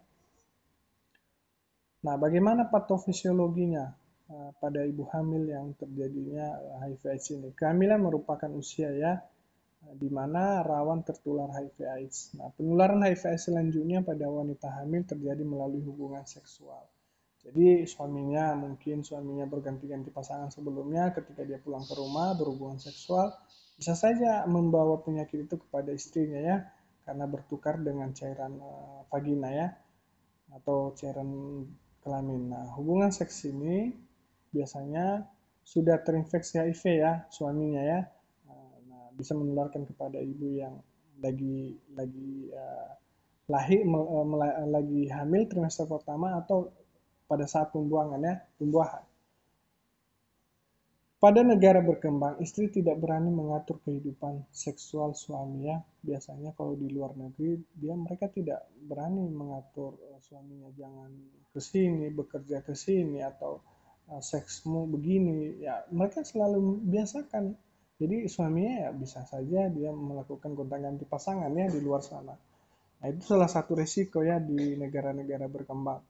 Nah, bagaimana patofisiologinya pada ibu hamil yang terjadinya HIV/AIDS ini? Kehamilan merupakan usia ya, di mana rawan tertular HIV/AIDS. Nah, penularan HIV/AIDS selanjutnya pada wanita hamil terjadi melalui hubungan seksual. Jadi mungkin suaminya berganti-ganti pasangan sebelumnya, ketika dia pulang ke rumah berhubungan seksual, bisa saja membawa penyakit itu kepada istrinya ya, karena bertukar dengan cairan vagina ya, atau cairan kelamin. Nah, hubungan seks ini biasanya sudah terinfeksi HIV ya, suaminya ya. Nah, bisa menularkan kepada ibu yang lagi lagi hamil trimester pertama atau pada saat pembuahan ya, pembuahan. Pada negara berkembang, istri tidak berani mengatur kehidupan seksual suami ya. Biasanya kalau di luar negeri, mereka tidak berani mengatur suaminya jangan ke sini, bekerja ke sini atau seksmu begini. Ya, mereka selalu biasakan. Jadi suaminya ya bisa saja dia melakukan gonta-ganti pasangan ya di luar sana. Nah, itu salah satu resiko ya di negara-negara berkembang.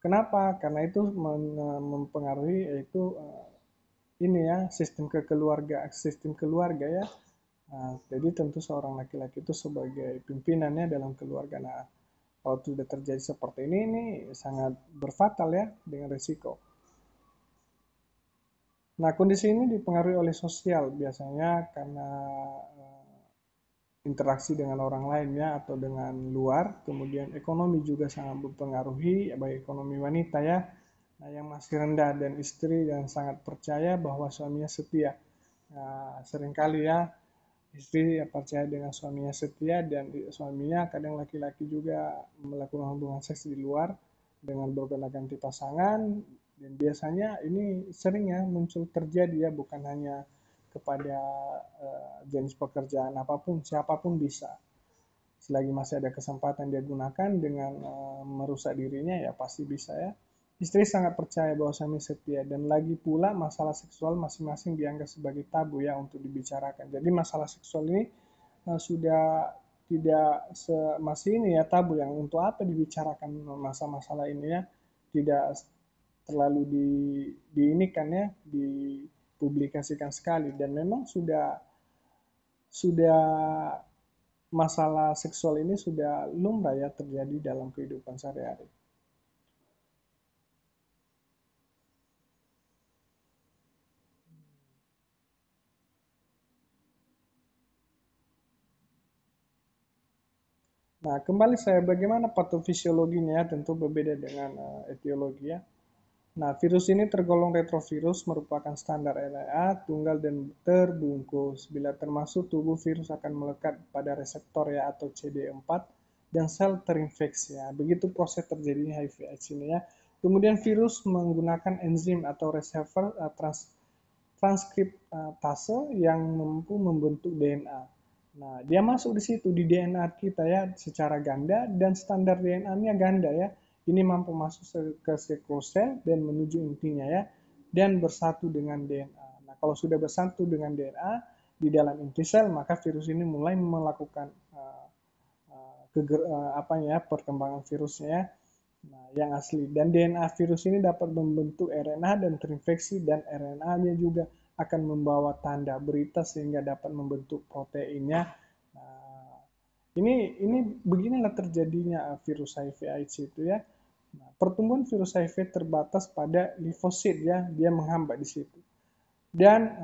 Kenapa? Karena itu mempengaruhi yaitu ini ya sistem keluarga ya. Nah, jadi tentu seorang laki-laki itu sebagai pimpinannya dalam keluarga. Nah, kalau sudah terjadi seperti ini sangat berfatal ya dengan risiko. Nah, kondisi ini dipengaruhi oleh sosial biasanya karena interaksi dengan orang lainnya atau dengan luar. Kemudian ekonomi juga sangat mempengaruhi, baik ekonomi wanita ya, nah, yang masih rendah dan istri yang sangat percaya bahwa suaminya setia. Nah, seringkali ya istri percaya dengan suaminya setia dan suaminya kadang laki-laki juga melakukan hubungan seks di luar dengan bergonta-ganti pasangan dan biasanya ini sering ya muncul terjadi ya bukan hanya kepada jenis pekerjaan apapun siapapun bisa selagi masih ada kesempatan dia gunakan dengan merusak dirinya ya pasti bisa ya. Istri sangat percaya bahwa suami setia dan lagi pula masalah seksual masing-masing dianggap sebagai tabu ya untuk dibicarakan. Jadi masalah seksual ini sudah tidak masih ini ya tabu yang untuk apa dibicarakan masalah ini ya tidak terlalu diinikan ya dipublikasikan sekali dan memang sudah masalah seksual ini sudah lumrah ya terjadi dalam kehidupan sehari-hari. Nah, kembali saya bagaimana patofisiologinya ya, tentu berbeda dengan etiologi ya. Nah, virus ini tergolong retrovirus merupakan standar RNA tunggal dan terbungkus. Bila termasuk tubuh virus akan melekat pada reseptor ya atau CD4 dan sel terinfeksi ya. Begitu proses terjadinya HIV/AIDS ini ya. Kemudian virus menggunakan enzim atau reseptor transkriptase yang mampu membentuk DNA. Nah, dia masuk di situ di DNA kita ya secara ganda dan standar DNA-nya ganda ya. Ini mampu masuk ke sekrosel dan menuju intinya ya dan bersatu dengan DNA. Nah, kalau sudah bersatu dengan DNA di dalam inti sel maka virus ini mulai melakukan apa ya perkembangan virusnya ya. Nah, yang asli dan DNA virus ini dapat membentuk RNA dan terinfeksi dan RNA-nya juga akan membawa tanda berita sehingga dapat membentuk proteinnya. Nah, ini beginilah terjadinya virus HIV/AIDS itu ya. Nah, pertumbuhan virus HIV terbatas pada limfosit ya, dia menghambat di situ. Dan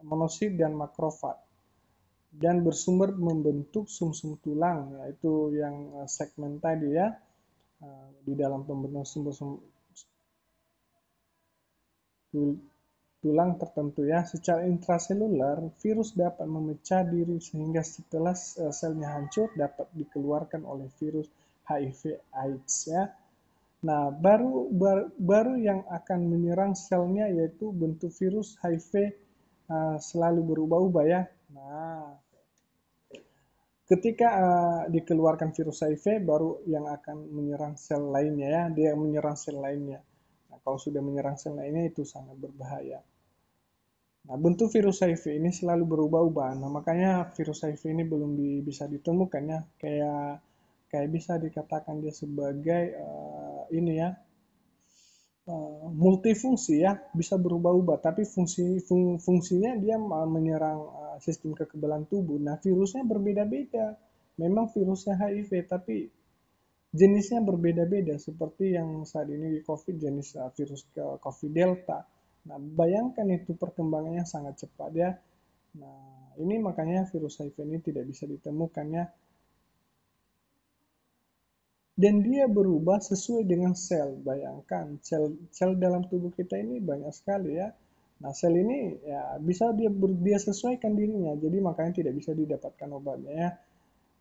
monosit dan makrofag dan bersumber membentuk sumsum tulang yaitu yang segmen tadi ya di dalam pembentukan sumber tulang tertentu ya. Secara intraseluler, virus dapat memecah diri sehingga setelah selnya hancur dapat dikeluarkan oleh virus HIV/AIDS ya. Nah, baru yang akan menyerang selnya yaitu bentuk virus HIV selalu berubah-ubah ya. Nah, ketika dikeluarkan virus HIV baru yang akan menyerang sel lainnya ya, dia menyerang sel lainnya. Nah, kalau sudah menyerang sel lainnya itu sangat berbahaya. Nah, bentuk virus HIV ini selalu berubah-ubah. Nah, makanya virus HIV ini belum bisa ditemukan ya. Kayak bisa dikatakan dia sebagai ini ya multifungsi ya, bisa berubah-ubah. Tapi fungsinya dia menyerang sistem kekebalan tubuh. Nah, virusnya berbeda-beda. Memang virusnya HIV, tapi jenisnya berbeda-beda seperti yang saat ini di COVID jenis virus COVID Delta. Nah, bayangkan itu perkembangannya sangat cepat ya. Nah, ini makanya virus HIV ini tidak bisa ditemukan ya. Dan dia berubah sesuai dengan sel. Bayangkan, sel dalam tubuh kita ini banyak sekali ya. Nah, sel ini ya bisa dia sesuaikan dirinya. Jadi makanya tidak bisa didapatkan obatnya ya.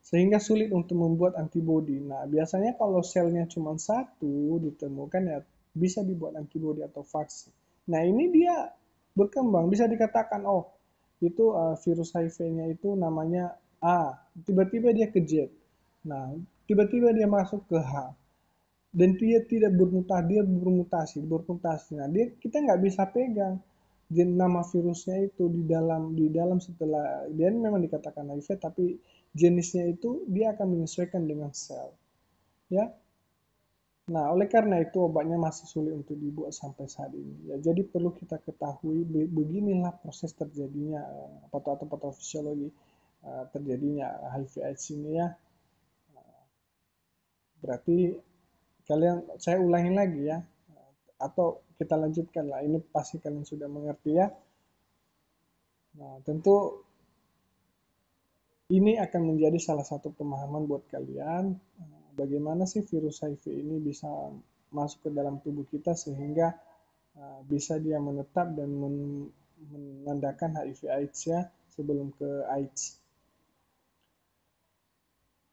Sehingga sulit untuk membuat antibodi. Nah, biasanya kalau selnya cuma satu ditemukan ya bisa dibuat antibodi atau vaksin. Nah, ini dia berkembang. Bisa dikatakan, oh itu virus HIV-nya itu namanya A, tiba-tiba dia ke Z. Nah, tiba-tiba dia masuk ke H. Dan dia tidak bermutasi, dia bermutasi. Nah, kita nggak bisa pegang nama virusnya itu di dalam setelah dia memang dikatakan HIV, tapi jenisnya itu dia akan menyesuaikan dengan sel, ya. Nah, oleh karena itu obatnya masih sulit untuk dibuat sampai saat ini. Ya, jadi perlu kita ketahui beginilah proses terjadinya atau patofisiologi terjadinya HIV/AIDS ini, ya. Berarti saya ulangi lagi, ya, atau kita lanjutkan lah. Ini pasti kalian sudah mengerti, ya. Nah, tentu ini akan menjadi salah satu pemahaman buat kalian bagaimana sih virus HIV ini bisa masuk ke dalam tubuh kita sehingga bisa dia menetap dan menandakan HIV/AIDS, ya, sebelum ke AIDS.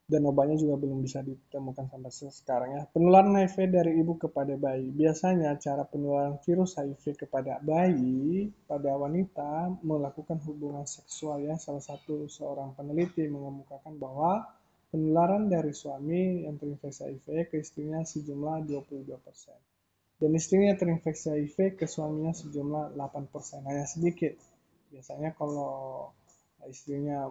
Dan obatnya juga belum bisa ditemukan sampai sekarang, ya. Penularan HIV dari ibu kepada bayi. Biasanya cara penularan virus HIV kepada bayi pada wanita melakukan hubungan seksual, ya. Salah satu seorang peneliti mengemukakan bahwa penularan dari suami yang terinfeksi HIV ke istrinya sejumlah 22%. Dan istrinya terinfeksi HIV ke suaminya sejumlah 8%, hanya sedikit. Biasanya kalau istrinya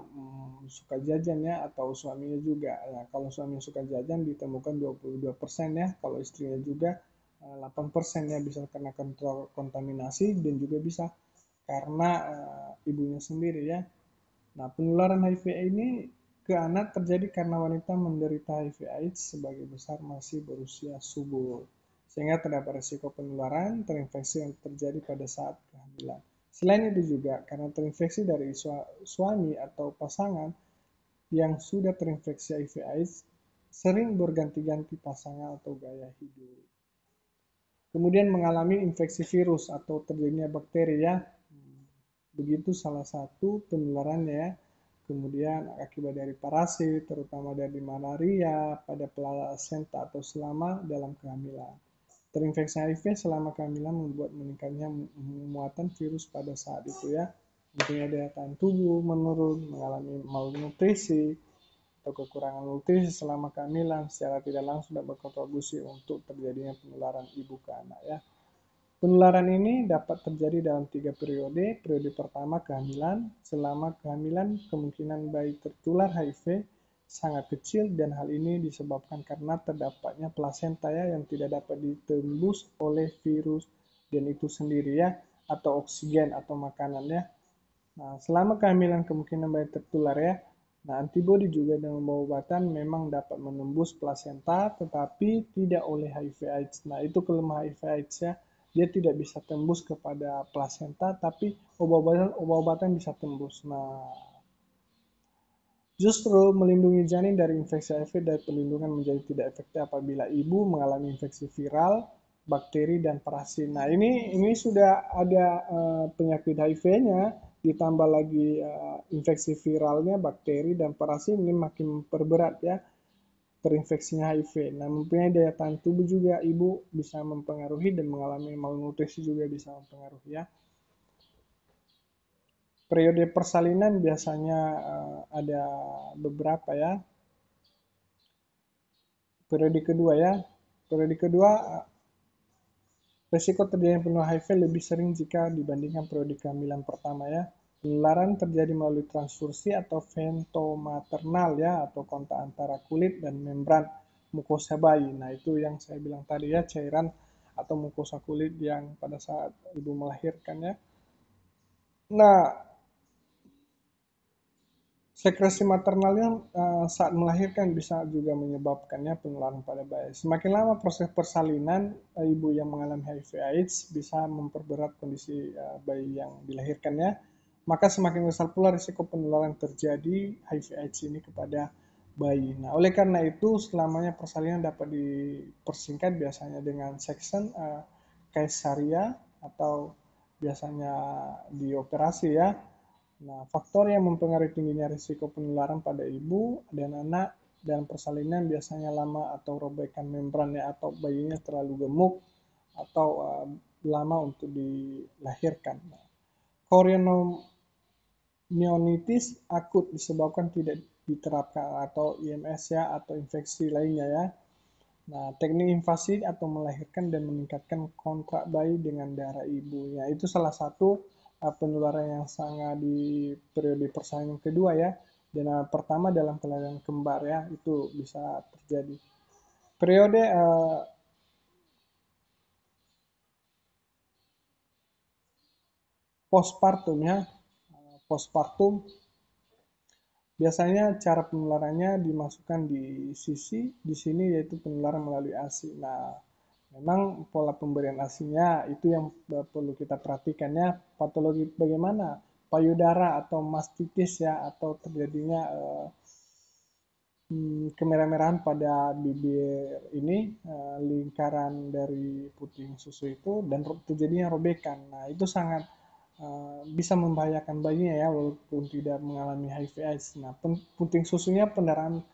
suka jajan, ya, atau suaminya juga. Nah, kalau suaminya suka jajan ditemukan 22%, ya. Kalau istrinya juga 8%, ya, bisa karena kontaminasi dan juga bisa karena ibunya sendiri, ya. Nah, penularan HIV ini ke anak terjadi karena wanita menderita HIV/AIDS sebagai besar masih berusia subur, sehingga terdapat risiko penularan terinfeksi yang terjadi pada saat kehamilan. Selain itu juga karena terinfeksi dari suami atau pasangan yang sudah terinfeksi HIV/AIDS sering berganti-ganti pasangan atau gaya hidup. Kemudian mengalami infeksi virus atau terjadinya bakteri, ya. Begitu salah satu penularannya, ya. Kemudian akibat dari parasit, terutama dari malaria pada plasenta atau selama dalam kehamilan. Terinfeksi HIV selama kehamilan membuat meningkatnya muatan virus pada saat itu, ya. Tentunya daya tahan tubuh menurun, mengalami malnutrisi atau kekurangan nutrisi selama kehamilan secara tidak langsung dapat berkontribusi untuk terjadinya penularan ibu ke anak, ya. Penularan ini dapat terjadi dalam 3 periode. Periode pertama kehamilan. Selama kehamilan, kemungkinan bayi tertular HIV sangat kecil dan hal ini disebabkan karena terdapatnya plasenta, ya, yang tidak dapat ditembus oleh virus dan itu sendiri, ya, atau oksigen atau makanan, ya. Nah, selama kehamilan kemungkinan bayi tertular, ya. Nah, antibodi juga dengan obat-obatan memang dapat menembus plasenta tetapi tidak oleh HIV/AIDS. Nah, itu kelemahan HIV/AIDS, ya. Dia tidak bisa tembus kepada plasenta tapi obat-obatan bisa tembus. Nah, justru melindungi janin dari infeksi HIV dan perlindungan menjadi tidak efektif apabila ibu mengalami infeksi viral, bakteri, dan parasit. Nah, ini sudah ada penyakit HIV-nya, ditambah lagi infeksi viralnya, bakteri, dan parasit, ini makin memperberat, ya, terinfeksinya HIV. Nah, mempunyai daya tahan tubuh juga ibu bisa mempengaruhi dan mengalami malnutrisi juga bisa mempengaruhi, ya. Periode persalinan biasanya ada beberapa, ya. Periode kedua, ya. Periode kedua, resiko terjadinya penularan HIV lebih sering jika dibandingkan periode kehamilan pertama, ya. Penularan terjadi melalui transfusi atau ventomaternal, ya, atau kontak antara kulit dan membran mukosa bayi. Nah, itu yang saya bilang tadi, ya, cairan atau mukosa kulit yang pada saat ibu melahirkan, ya. Nah, sekresi maternalnya saat melahirkan bisa juga menyebabkannya penularan pada bayi. Semakin lama proses persalinan, ibu yang mengalami HIV/AIDS bisa memperberat kondisi bayi yang dilahirkannya. Maka semakin besar pula risiko penularan terjadi HIV/AIDS ini kepada bayi. Nah, oleh karena itu selamanya persalinan dapat dipersingkat biasanya dengan section kaisaria atau biasanya dioperasi, ya. Nah, faktor yang mempengaruhi tingginya risiko penularan pada ibu dan anak dan persalinan biasanya lama atau robekan membrannya atau bayinya terlalu gemuk atau lama untuk dilahirkan. Nah, chorioamnionitis akut disebabkan tidak diterapkan atau IMS ya, atau infeksi lainnya ya. Nah, teknik invasi atau melahirkan dan meningkatkan kontrak bayi dengan darah ibunya itu salah satu penularan yang sangat di periode persalinan kedua ya. Dan pertama dalam kelahiran kembar ya, itu bisa terjadi. Periode postpartum ya, postpartum biasanya cara penularannya dimasukkan di sini yaitu penularan melalui ASI. Nah, memang pola pemberian ASINya itu yang perlu kita perhatikan ya. Patologi bagaimana? Payudara atau mastitis ya, atau terjadinya kemerah-merahan pada bibir ini, lingkaran dari puting susu itu, dan terjadinya robekan. Nah, itu sangat bisa membahayakan bayinya ya, walaupun tidak mengalami HIV/AIDS. Nah, puting susunya pendarahan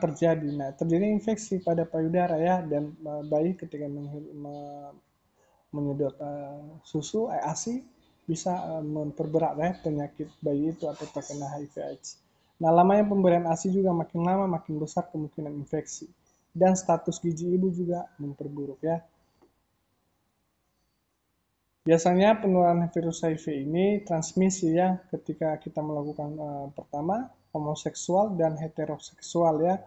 terjadi. Nah, terjadi infeksi pada payudara ya, dan bayi ketika menyedot susu ASI bisa memperberat ya penyakit bayi itu atau terkena HIV/AIDS. Nah, lamanya pemberian ASI juga makin lama makin besar kemungkinan infeksi, dan status gizi ibu juga memperburuk ya. Biasanya penularan virus HIV ini transmisi ya, ketika kita melakukan pertama homoseksual dan heteroseksual ya.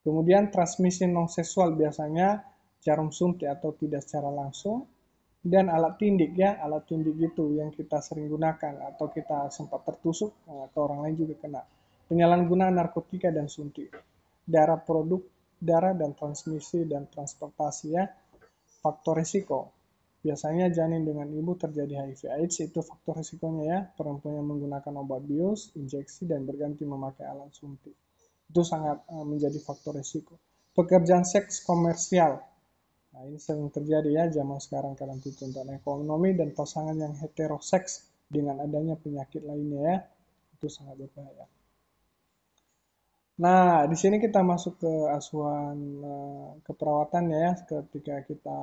Kemudian transmisi non-seksual biasanya jarum suntik atau tidak secara langsung, dan alat tindik ya, alat tindik itu yang kita sering gunakan atau kita sempat tertusuk atau orang lain juga kena. Penyalahgunaan narkotika dan suntik. Produk darah dan transmisi dan transportasi ya. Faktor risiko. Biasanya janin dengan ibu terjadi HIV/AIDS itu faktor risikonya ya. Perempuan yang menggunakan obat bius, injeksi, dan berganti memakai alat suntik. Itu sangat menjadi faktor risiko. Pekerjaan seks komersial. Nah, ini sering terjadi ya zaman sekarang karena tuntutan ekonomi dan pasangan yang heteroseks dengan adanya penyakit lainnya ya. Itu sangat berbahaya. Nah, di sini kita masuk ke asuhan keperawatan ya, ketika kita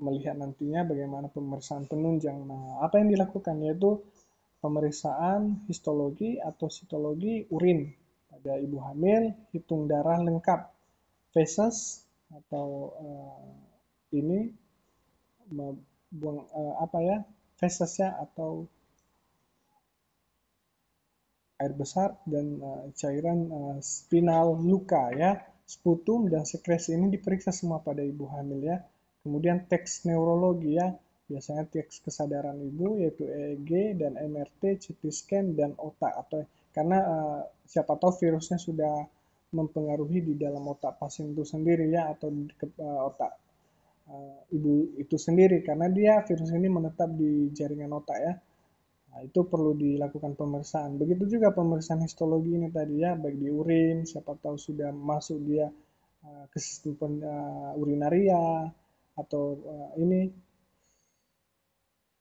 melihat nantinya bagaimana pemeriksaan penunjang. Nah, apa yang dilakukan yaitu pemeriksaan histologi atau sitologi urin pada ibu hamil, hitung darah lengkap, feses atau ini buang apa ya, fesesnya atau air besar dan cairan spinal luka ya, sputum dan sekresi ini diperiksa semua pada ibu hamil ya. Kemudian tes neurologi ya, biasanya tes kesadaran ibu yaitu EEG dan MRT, CT scan dan otak atau karena siapa tahu virusnya sudah mempengaruhi di dalam otak pasien itu sendiri ya, atau di otak ibu itu sendiri karena dia virus ini menetap di jaringan otak ya. Nah, itu perlu dilakukan pemeriksaan. Begitu juga pemeriksaan histologi ini tadi ya, baik di urin, siapa tahu sudah masuk dia ke sistem urinaria atau ini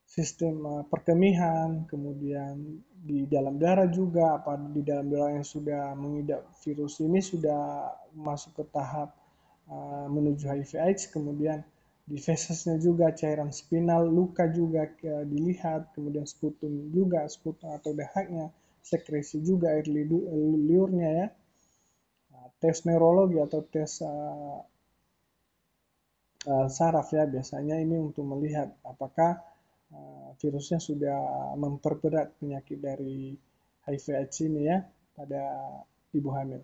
sistem perkemihan, kemudian di dalam darah juga, apa di dalam darah yang sudah mengidap virus ini sudah masuk ke tahap menuju HIV/AIDS, kemudian di fesesnya juga cairan spinal, luka juga dilihat, kemudian sputum juga, sputum atau dahaknya, sekresi juga air liurnya ya. Nah, tes neurologi atau tes saraf ya, biasanya ini untuk melihat apakah virusnya sudah memperberat penyakit dari HIV/AIDS ini ya pada ibu hamil.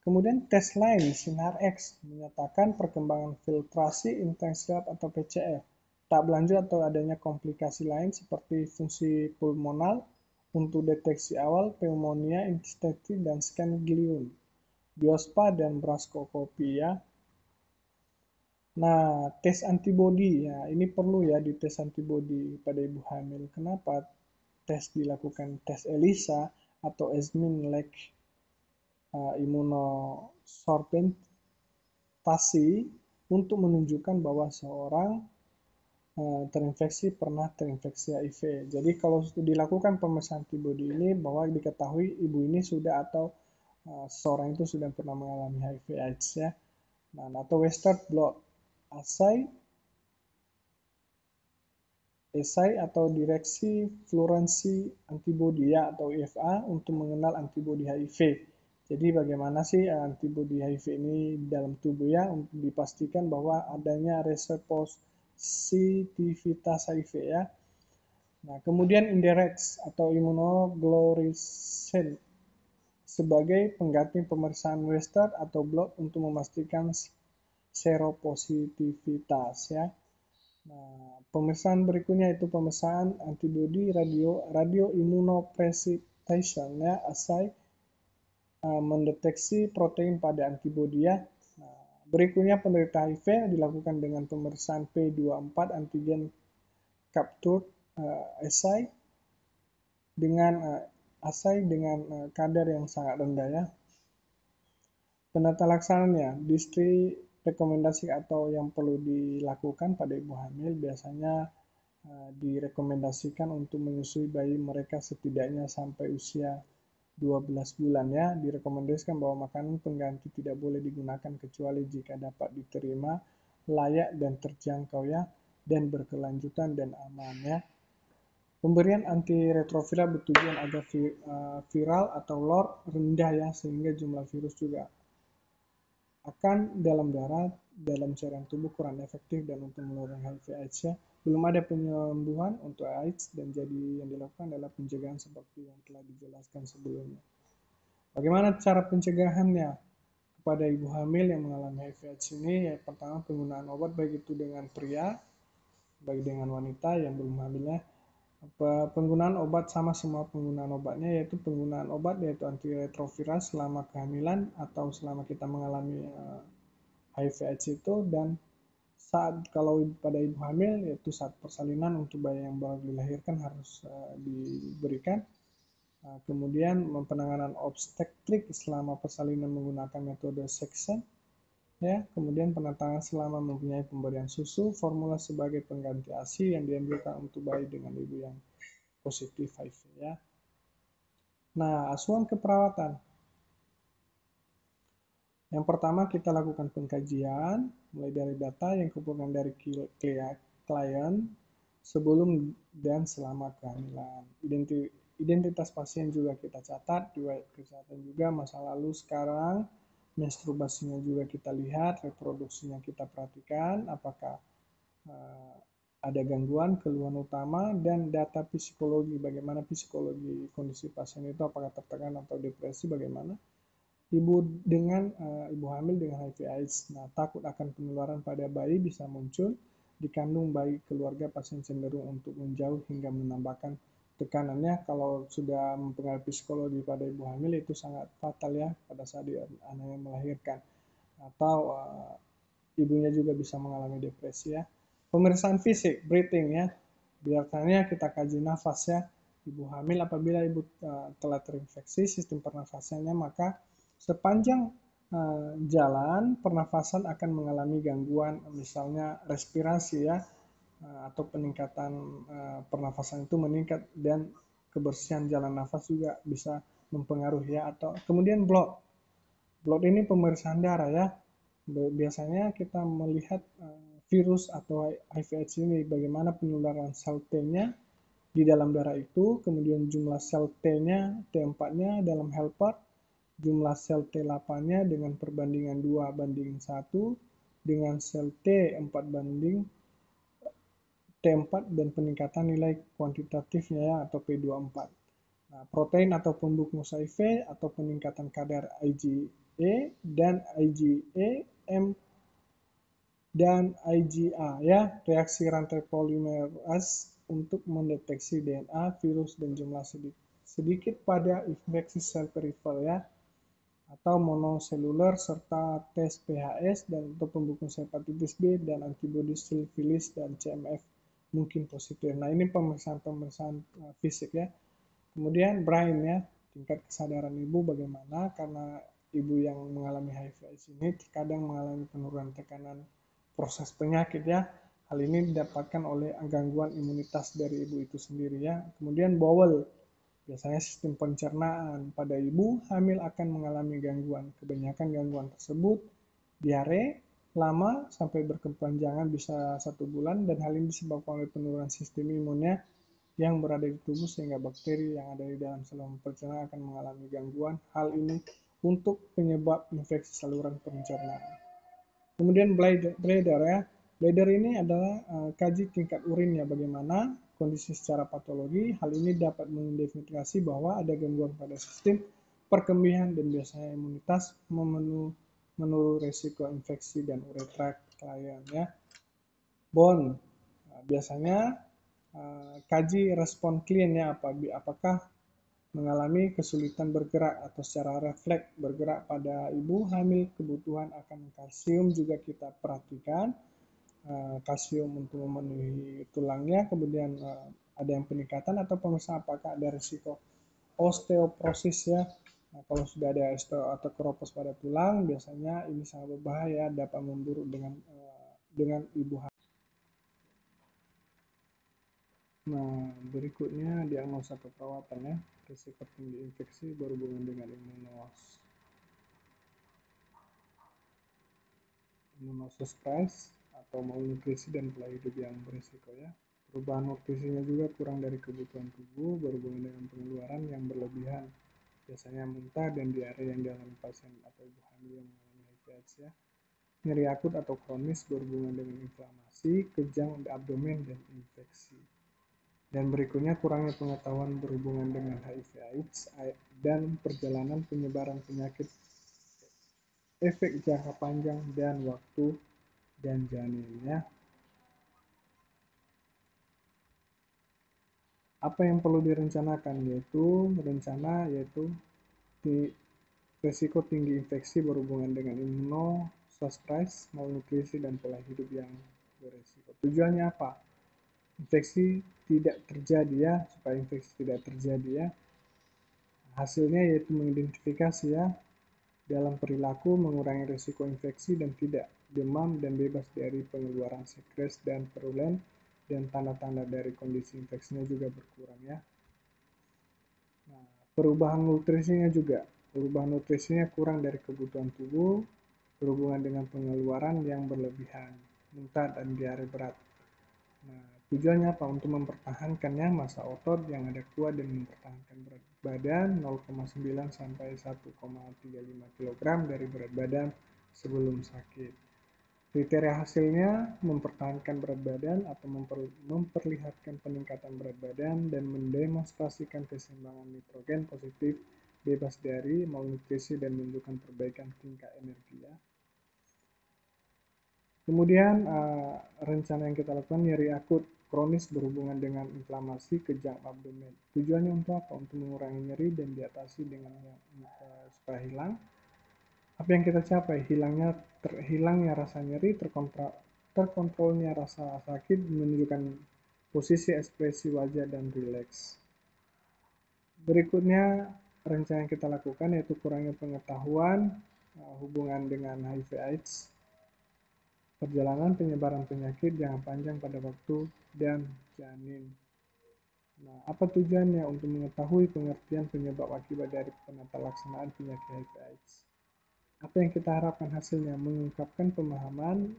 Kemudian tes lain, sinar X, menyatakan perkembangan filtrasi intensitas atau PCF, tak berlanjut atau adanya komplikasi lain seperti fungsi pulmonal untuk deteksi awal pneumonia interstitial dan scan gliun, biospa dan bronkoskopi ya. Nah, tes antibodi ya, ini perlu ya di tes antibodi pada ibu hamil. Kenapa tes dilakukan tes ELISA atau Esmin-Like immunosorbentasi untuk menunjukkan bahwa seorang pernah terinfeksi HIV. Jadi kalau dilakukan pemeriksaan antibodi ini bahwa diketahui ibu ini sudah atau seorang itu sudah pernah mengalami HIV/AIDS ya. Nah, atau Western blot assay esai atau direksi fluoresensi antibodi ya atau IFA untuk mengenal antibodi HIV. Jadi bagaimana sih antibodi HIV ini dalam tubuh ya untuk dipastikan bahwa adanya resepsitivitas HIV ya. Nah, kemudian indirect atau immunogloricin sebagai pengganti pemeriksaan Western atau blood untuk memastikan seropositivitas ya. Nah, pemeriksaan berikutnya itu pemeriksaan antibodi radioimmunoprecipitation ya, assay mendeteksi protein pada antibodi ya. Nah, berikutnya penderita HIV dilakukan dengan pemeriksaan P24 antigen capture assay dengan kadar yang sangat rendah ya. Penata laksananya, distri rekomendasi atau yang perlu dilakukan pada ibu hamil biasanya direkomendasikan untuk menyusui bayi mereka setidaknya sampai usia 12 bulan ya. Direkomendasikan bahwa makanan pengganti tidak boleh digunakan kecuali jika dapat diterima, layak dan terjangkau ya, dan berkelanjutan dan aman ya. Pemberian antiretroviral bertujuan agar viral atau LOR rendah ya, sehingga jumlah virus juga akan dalam darah, dalam cairan tubuh kurang efektif dan untuk menurunkan HIV/AIDS ya. Belum ada penyembuhan untuk AIDS dan jadi yang dilakukan adalah pencegahan seperti yang telah dijelaskan sebelumnya. Bagaimana cara pencegahannya kepada ibu hamil yang mengalami HIV/AIDS ini? Ya, pertama penggunaan obat baik itu dengan pria, baik dengan wanita yang belum hamilnya. Penggunaan obat sama semua penggunaan obatnya, yaitu penggunaan obat yaitu antiretroviral selama kehamilan atau selama kita mengalami HIV/AIDS itu, dan saat kalau pada ibu hamil yaitu saat persalinan untuk bayi yang baru dilahirkan harus diberikan. Kemudian penanganan obstetrik selama persalinan menggunakan metode section ya. Kemudian penanganan selama mempunyai pemberian susu formula sebagai pengganti ASI yang diambilkan untuk bayi dengan ibu yang positif HIV ya. Nah, asuhan keperawatan. Yang pertama kita lakukan pengkajian mulai dari data yang kumpulkan dari klien sebelum dan selama kehamilan. Identitas pasien juga kita catat, riwayat kesehatan juga, masa lalu, sekarang, menstruasinya juga kita lihat, reproduksinya kita perhatikan, apakah ada gangguan, keluhan utama, dan data psikologi, bagaimana psikologi kondisi pasien itu, apakah tertekan atau depresi, bagaimana. Ibu hamil dengan HIV/AIDS, nah takut akan penularan pada bayi bisa muncul di kandung bayi, keluarga pasien cenderung untuk menjauh hingga menambahkan tekanannya. Kalau sudah mempengaruhi psikologi pada ibu hamil itu sangat fatal ya pada saat anaknya melahirkan, atau ibunya juga bisa mengalami depresi ya. Pemeriksaan fisik, breathing ya, biasanya kita kaji nafas ya. Ibu hamil apabila ibu telah terinfeksi sistem pernafasannya, maka sepanjang jalan pernafasan akan mengalami gangguan, misalnya respirasi ya, atau peningkatan pernafasan itu meningkat, dan kebersihan jalan nafas juga bisa mempengaruhi ya. Atau kemudian blood ini pemeriksaan darah ya. Biasanya kita melihat virus atau HIV/AIDS ini bagaimana penularan sel T-nya di dalam darah itu, kemudian jumlah sel T-nya, T4-nya dalam helper, jumlah sel T8-nya dengan perbandingan 2:1 dengan sel T4 banding T4 dan peningkatan nilai kuantitatifnya ya, atau P24. Nah, protein atau pembungkus HIV atau peningkatan kadar IgE dan IgE M dan IgA ya, reaksi rantai polimerase untuk mendeteksi DNA, virus, dan jumlah sedikit pada infeksi sel perifer ya, atau monoseluler, serta tes PHS dan untuk pembungkus hepatitis B dan antibodi sifilis dan CMF mungkin positif. Nah, ini pemeriksaan fisik ya. Kemudian brain ya, tingkat kesadaran ibu bagaimana, karena ibu yang mengalami HIV/AIDS ini terkadang mengalami penurunan tekanan proses penyakit ya. Hal ini didapatkan oleh gangguan imunitas dari ibu itu sendiri ya. Kemudian bowel, biasanya sistem pencernaan pada ibu hamil akan mengalami gangguan. Kebanyakan gangguan tersebut diare, lama sampai berkepanjangan bisa 1 bulan, dan hal ini disebabkan oleh penurunan sistem imunnya yang berada di tubuh sehingga bakteri yang ada di dalam saluran pencernaan akan mengalami gangguan. Hal ini untuk penyebab infeksi saluran pencernaan. Kemudian bladder ya. Bladder ini adalah kaji tingkat urinnya bagaimana kondisi secara patologi. Hal ini dapat mengidentifikasi bahwa ada gangguan pada sistem perkembihan dan biasanya imunitas menurut resiko infeksi dan uretra klien ya. Bone, biasanya kaji respon klien ya, apakah mengalami kesulitan bergerak atau secara refleks bergerak pada ibu hamil. Kebutuhan akan kalsium juga kita perhatikan, kalsium untuk memenuhi tulangnya. Kemudian ada yang peningkatan atau pemeriksaan apakah ada risiko osteoporosis ya. Nah, kalau sudah ada osteoartritis pada tulang, biasanya ini sangat berbahaya, dapat memburuk dengan ibu hamil. Nah, berikutnya diagnosa atau perawatan ya. Risiko tinggi infeksi berhubungan dengan imunosupres atau malnutrisi dan pola hidup yang berisiko ya. Perubahan nutrisinya juga kurang dari kebutuhan tubuh, berhubungan dengan pengeluaran yang berlebihan, biasanya muntah dan diare yang dialami pasien atau ibu hamil yang mengalami HIV/AIDS ya. Nyeri akut atau kronis berhubungan dengan inflamasi, kejang abdomen dan infeksi. Dan berikutnya kurangnya pengetahuan berhubungan dengan HIV/AIDS dan perjalanan penyebaran penyakit, efek jangka panjang dan waktu dan janinnya. Apa yang perlu direncanakan yaitu di risiko tinggi infeksi berhubungan dengan imunosupres, malnutrisi dan pola hidup yang berisiko. Tujuannya apa? Infeksi tidak terjadi ya, supaya infeksi tidak terjadi ya. Hasilnya yaitu mengidentifikasi ya dalam perilaku, mengurangi risiko infeksi dan tidak demam dan bebas dari pengeluaran sekres dan perulen, dan tanda-tanda dari kondisi infeksinya juga berkurang ya. Nah, perubahan nutrisinya juga. Perubahan nutrisinya kurang dari kebutuhan tubuh, berhubungan dengan pengeluaran yang berlebihan, muntah dan diare berat. Nah, tujuannya apa? Untuk mempertahankannya massa otot yang ada kuat dan mempertahankan berat badan 0,9 sampai 1,35 kg dari berat badan sebelum sakit. Kriteria hasilnya mempertahankan berat badan atau memperlihatkan peningkatan berat badan dan mendemonstrasikan keseimbangan nitrogen positif, bebas dari malnutrisi dan menunjukkan perbaikan tingkat energi ya. Kemudian rencana yang kita lakukan nyeri akut kronis berhubungan dengan inflamasi kejang abdomen. Tujuannya untuk apa? Untuk mengurangi nyeri dan diatasi dengan supaya hilang. Apa yang kita capai? Hilangnya rasa nyeri, terkontrolnya rasa sakit, menunjukkan posisi ekspresi wajah dan rileks. Berikutnya rencana yang kita lakukan yaitu kurangnya pengetahuan hubungan dengan HIV/AIDS, perjalanan penyebaran penyakit jangka panjang pada waktu dan janin. Nah, apa tujuannya? Untuk mengetahui pengertian penyebab akibat dari penata laksanaan penyakit HIV/AIDS. Apa yang kita harapkan hasilnya? Mengungkapkan pemahaman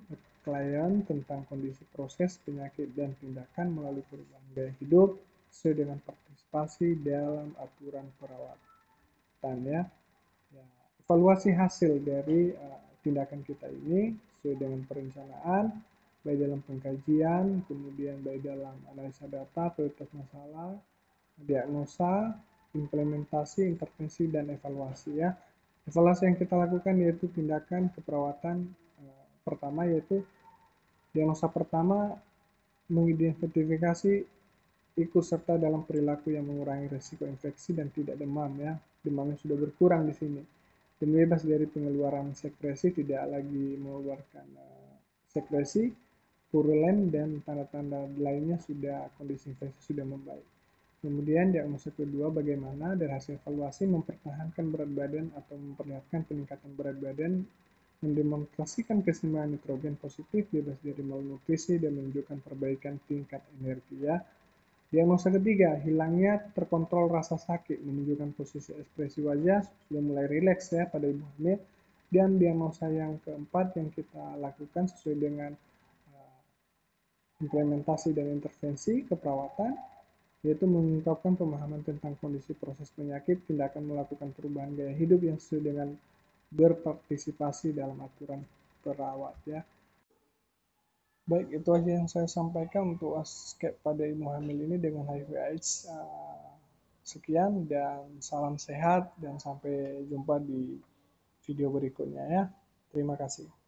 klien tentang kondisi proses penyakit dan tindakan melalui perubahan gaya hidup sesuai dengan partisipasi dalam aturan perawatan ya. Evaluasi hasil dari tindakan kita ini sesuai dengan perencanaan, baik dalam pengkajian, kemudian baik dalam analisa data, prioritas masalah, diagnosa, implementasi, intervensi, dan evaluasi ya. Evaluasi yang kita lakukan yaitu tindakan keperawatan pertama, yaitu diagnosa pertama mengidentifikasi ikut serta dalam perilaku yang mengurangi risiko infeksi dan tidak demam ya. Demamnya sudah berkurang di sini. Dan bebas dari pengeluaran sekresi, tidak lagi mengeluarkan sekresi, purulen dan tanda-tanda lainnya sudah kondisi infeksi sudah membaik. Kemudian diagnosa kedua bagaimana dari hasil evaluasi mempertahankan berat badan atau memperlihatkan peningkatan berat badan, mendemonstrasikan keseimbangan nitrogen positif, bebas dari malnutrisi dan menunjukkan perbaikan tingkat energi ya. Diagnosa ketiga, hilangnya terkontrol rasa sakit, menunjukkan posisi ekspresi wajah sudah mulai rileks ya pada ibu hamil, Dan diagnosa yang keempat yang kita lakukan sesuai dengan implementasi dan intervensi keperawatan, yaitu mengungkapkan pemahaman tentang kondisi proses penyakit, tindakan melakukan perubahan gaya hidup yang sesuai dengan berpartisipasi dalam aturan perawat ya. Baik, itu aja yang saya sampaikan untuk askep pada ibu hamil ini dengan HIV/AIDS. Sekian dan salam sehat dan sampai jumpa di video berikutnya ya. Terima kasih.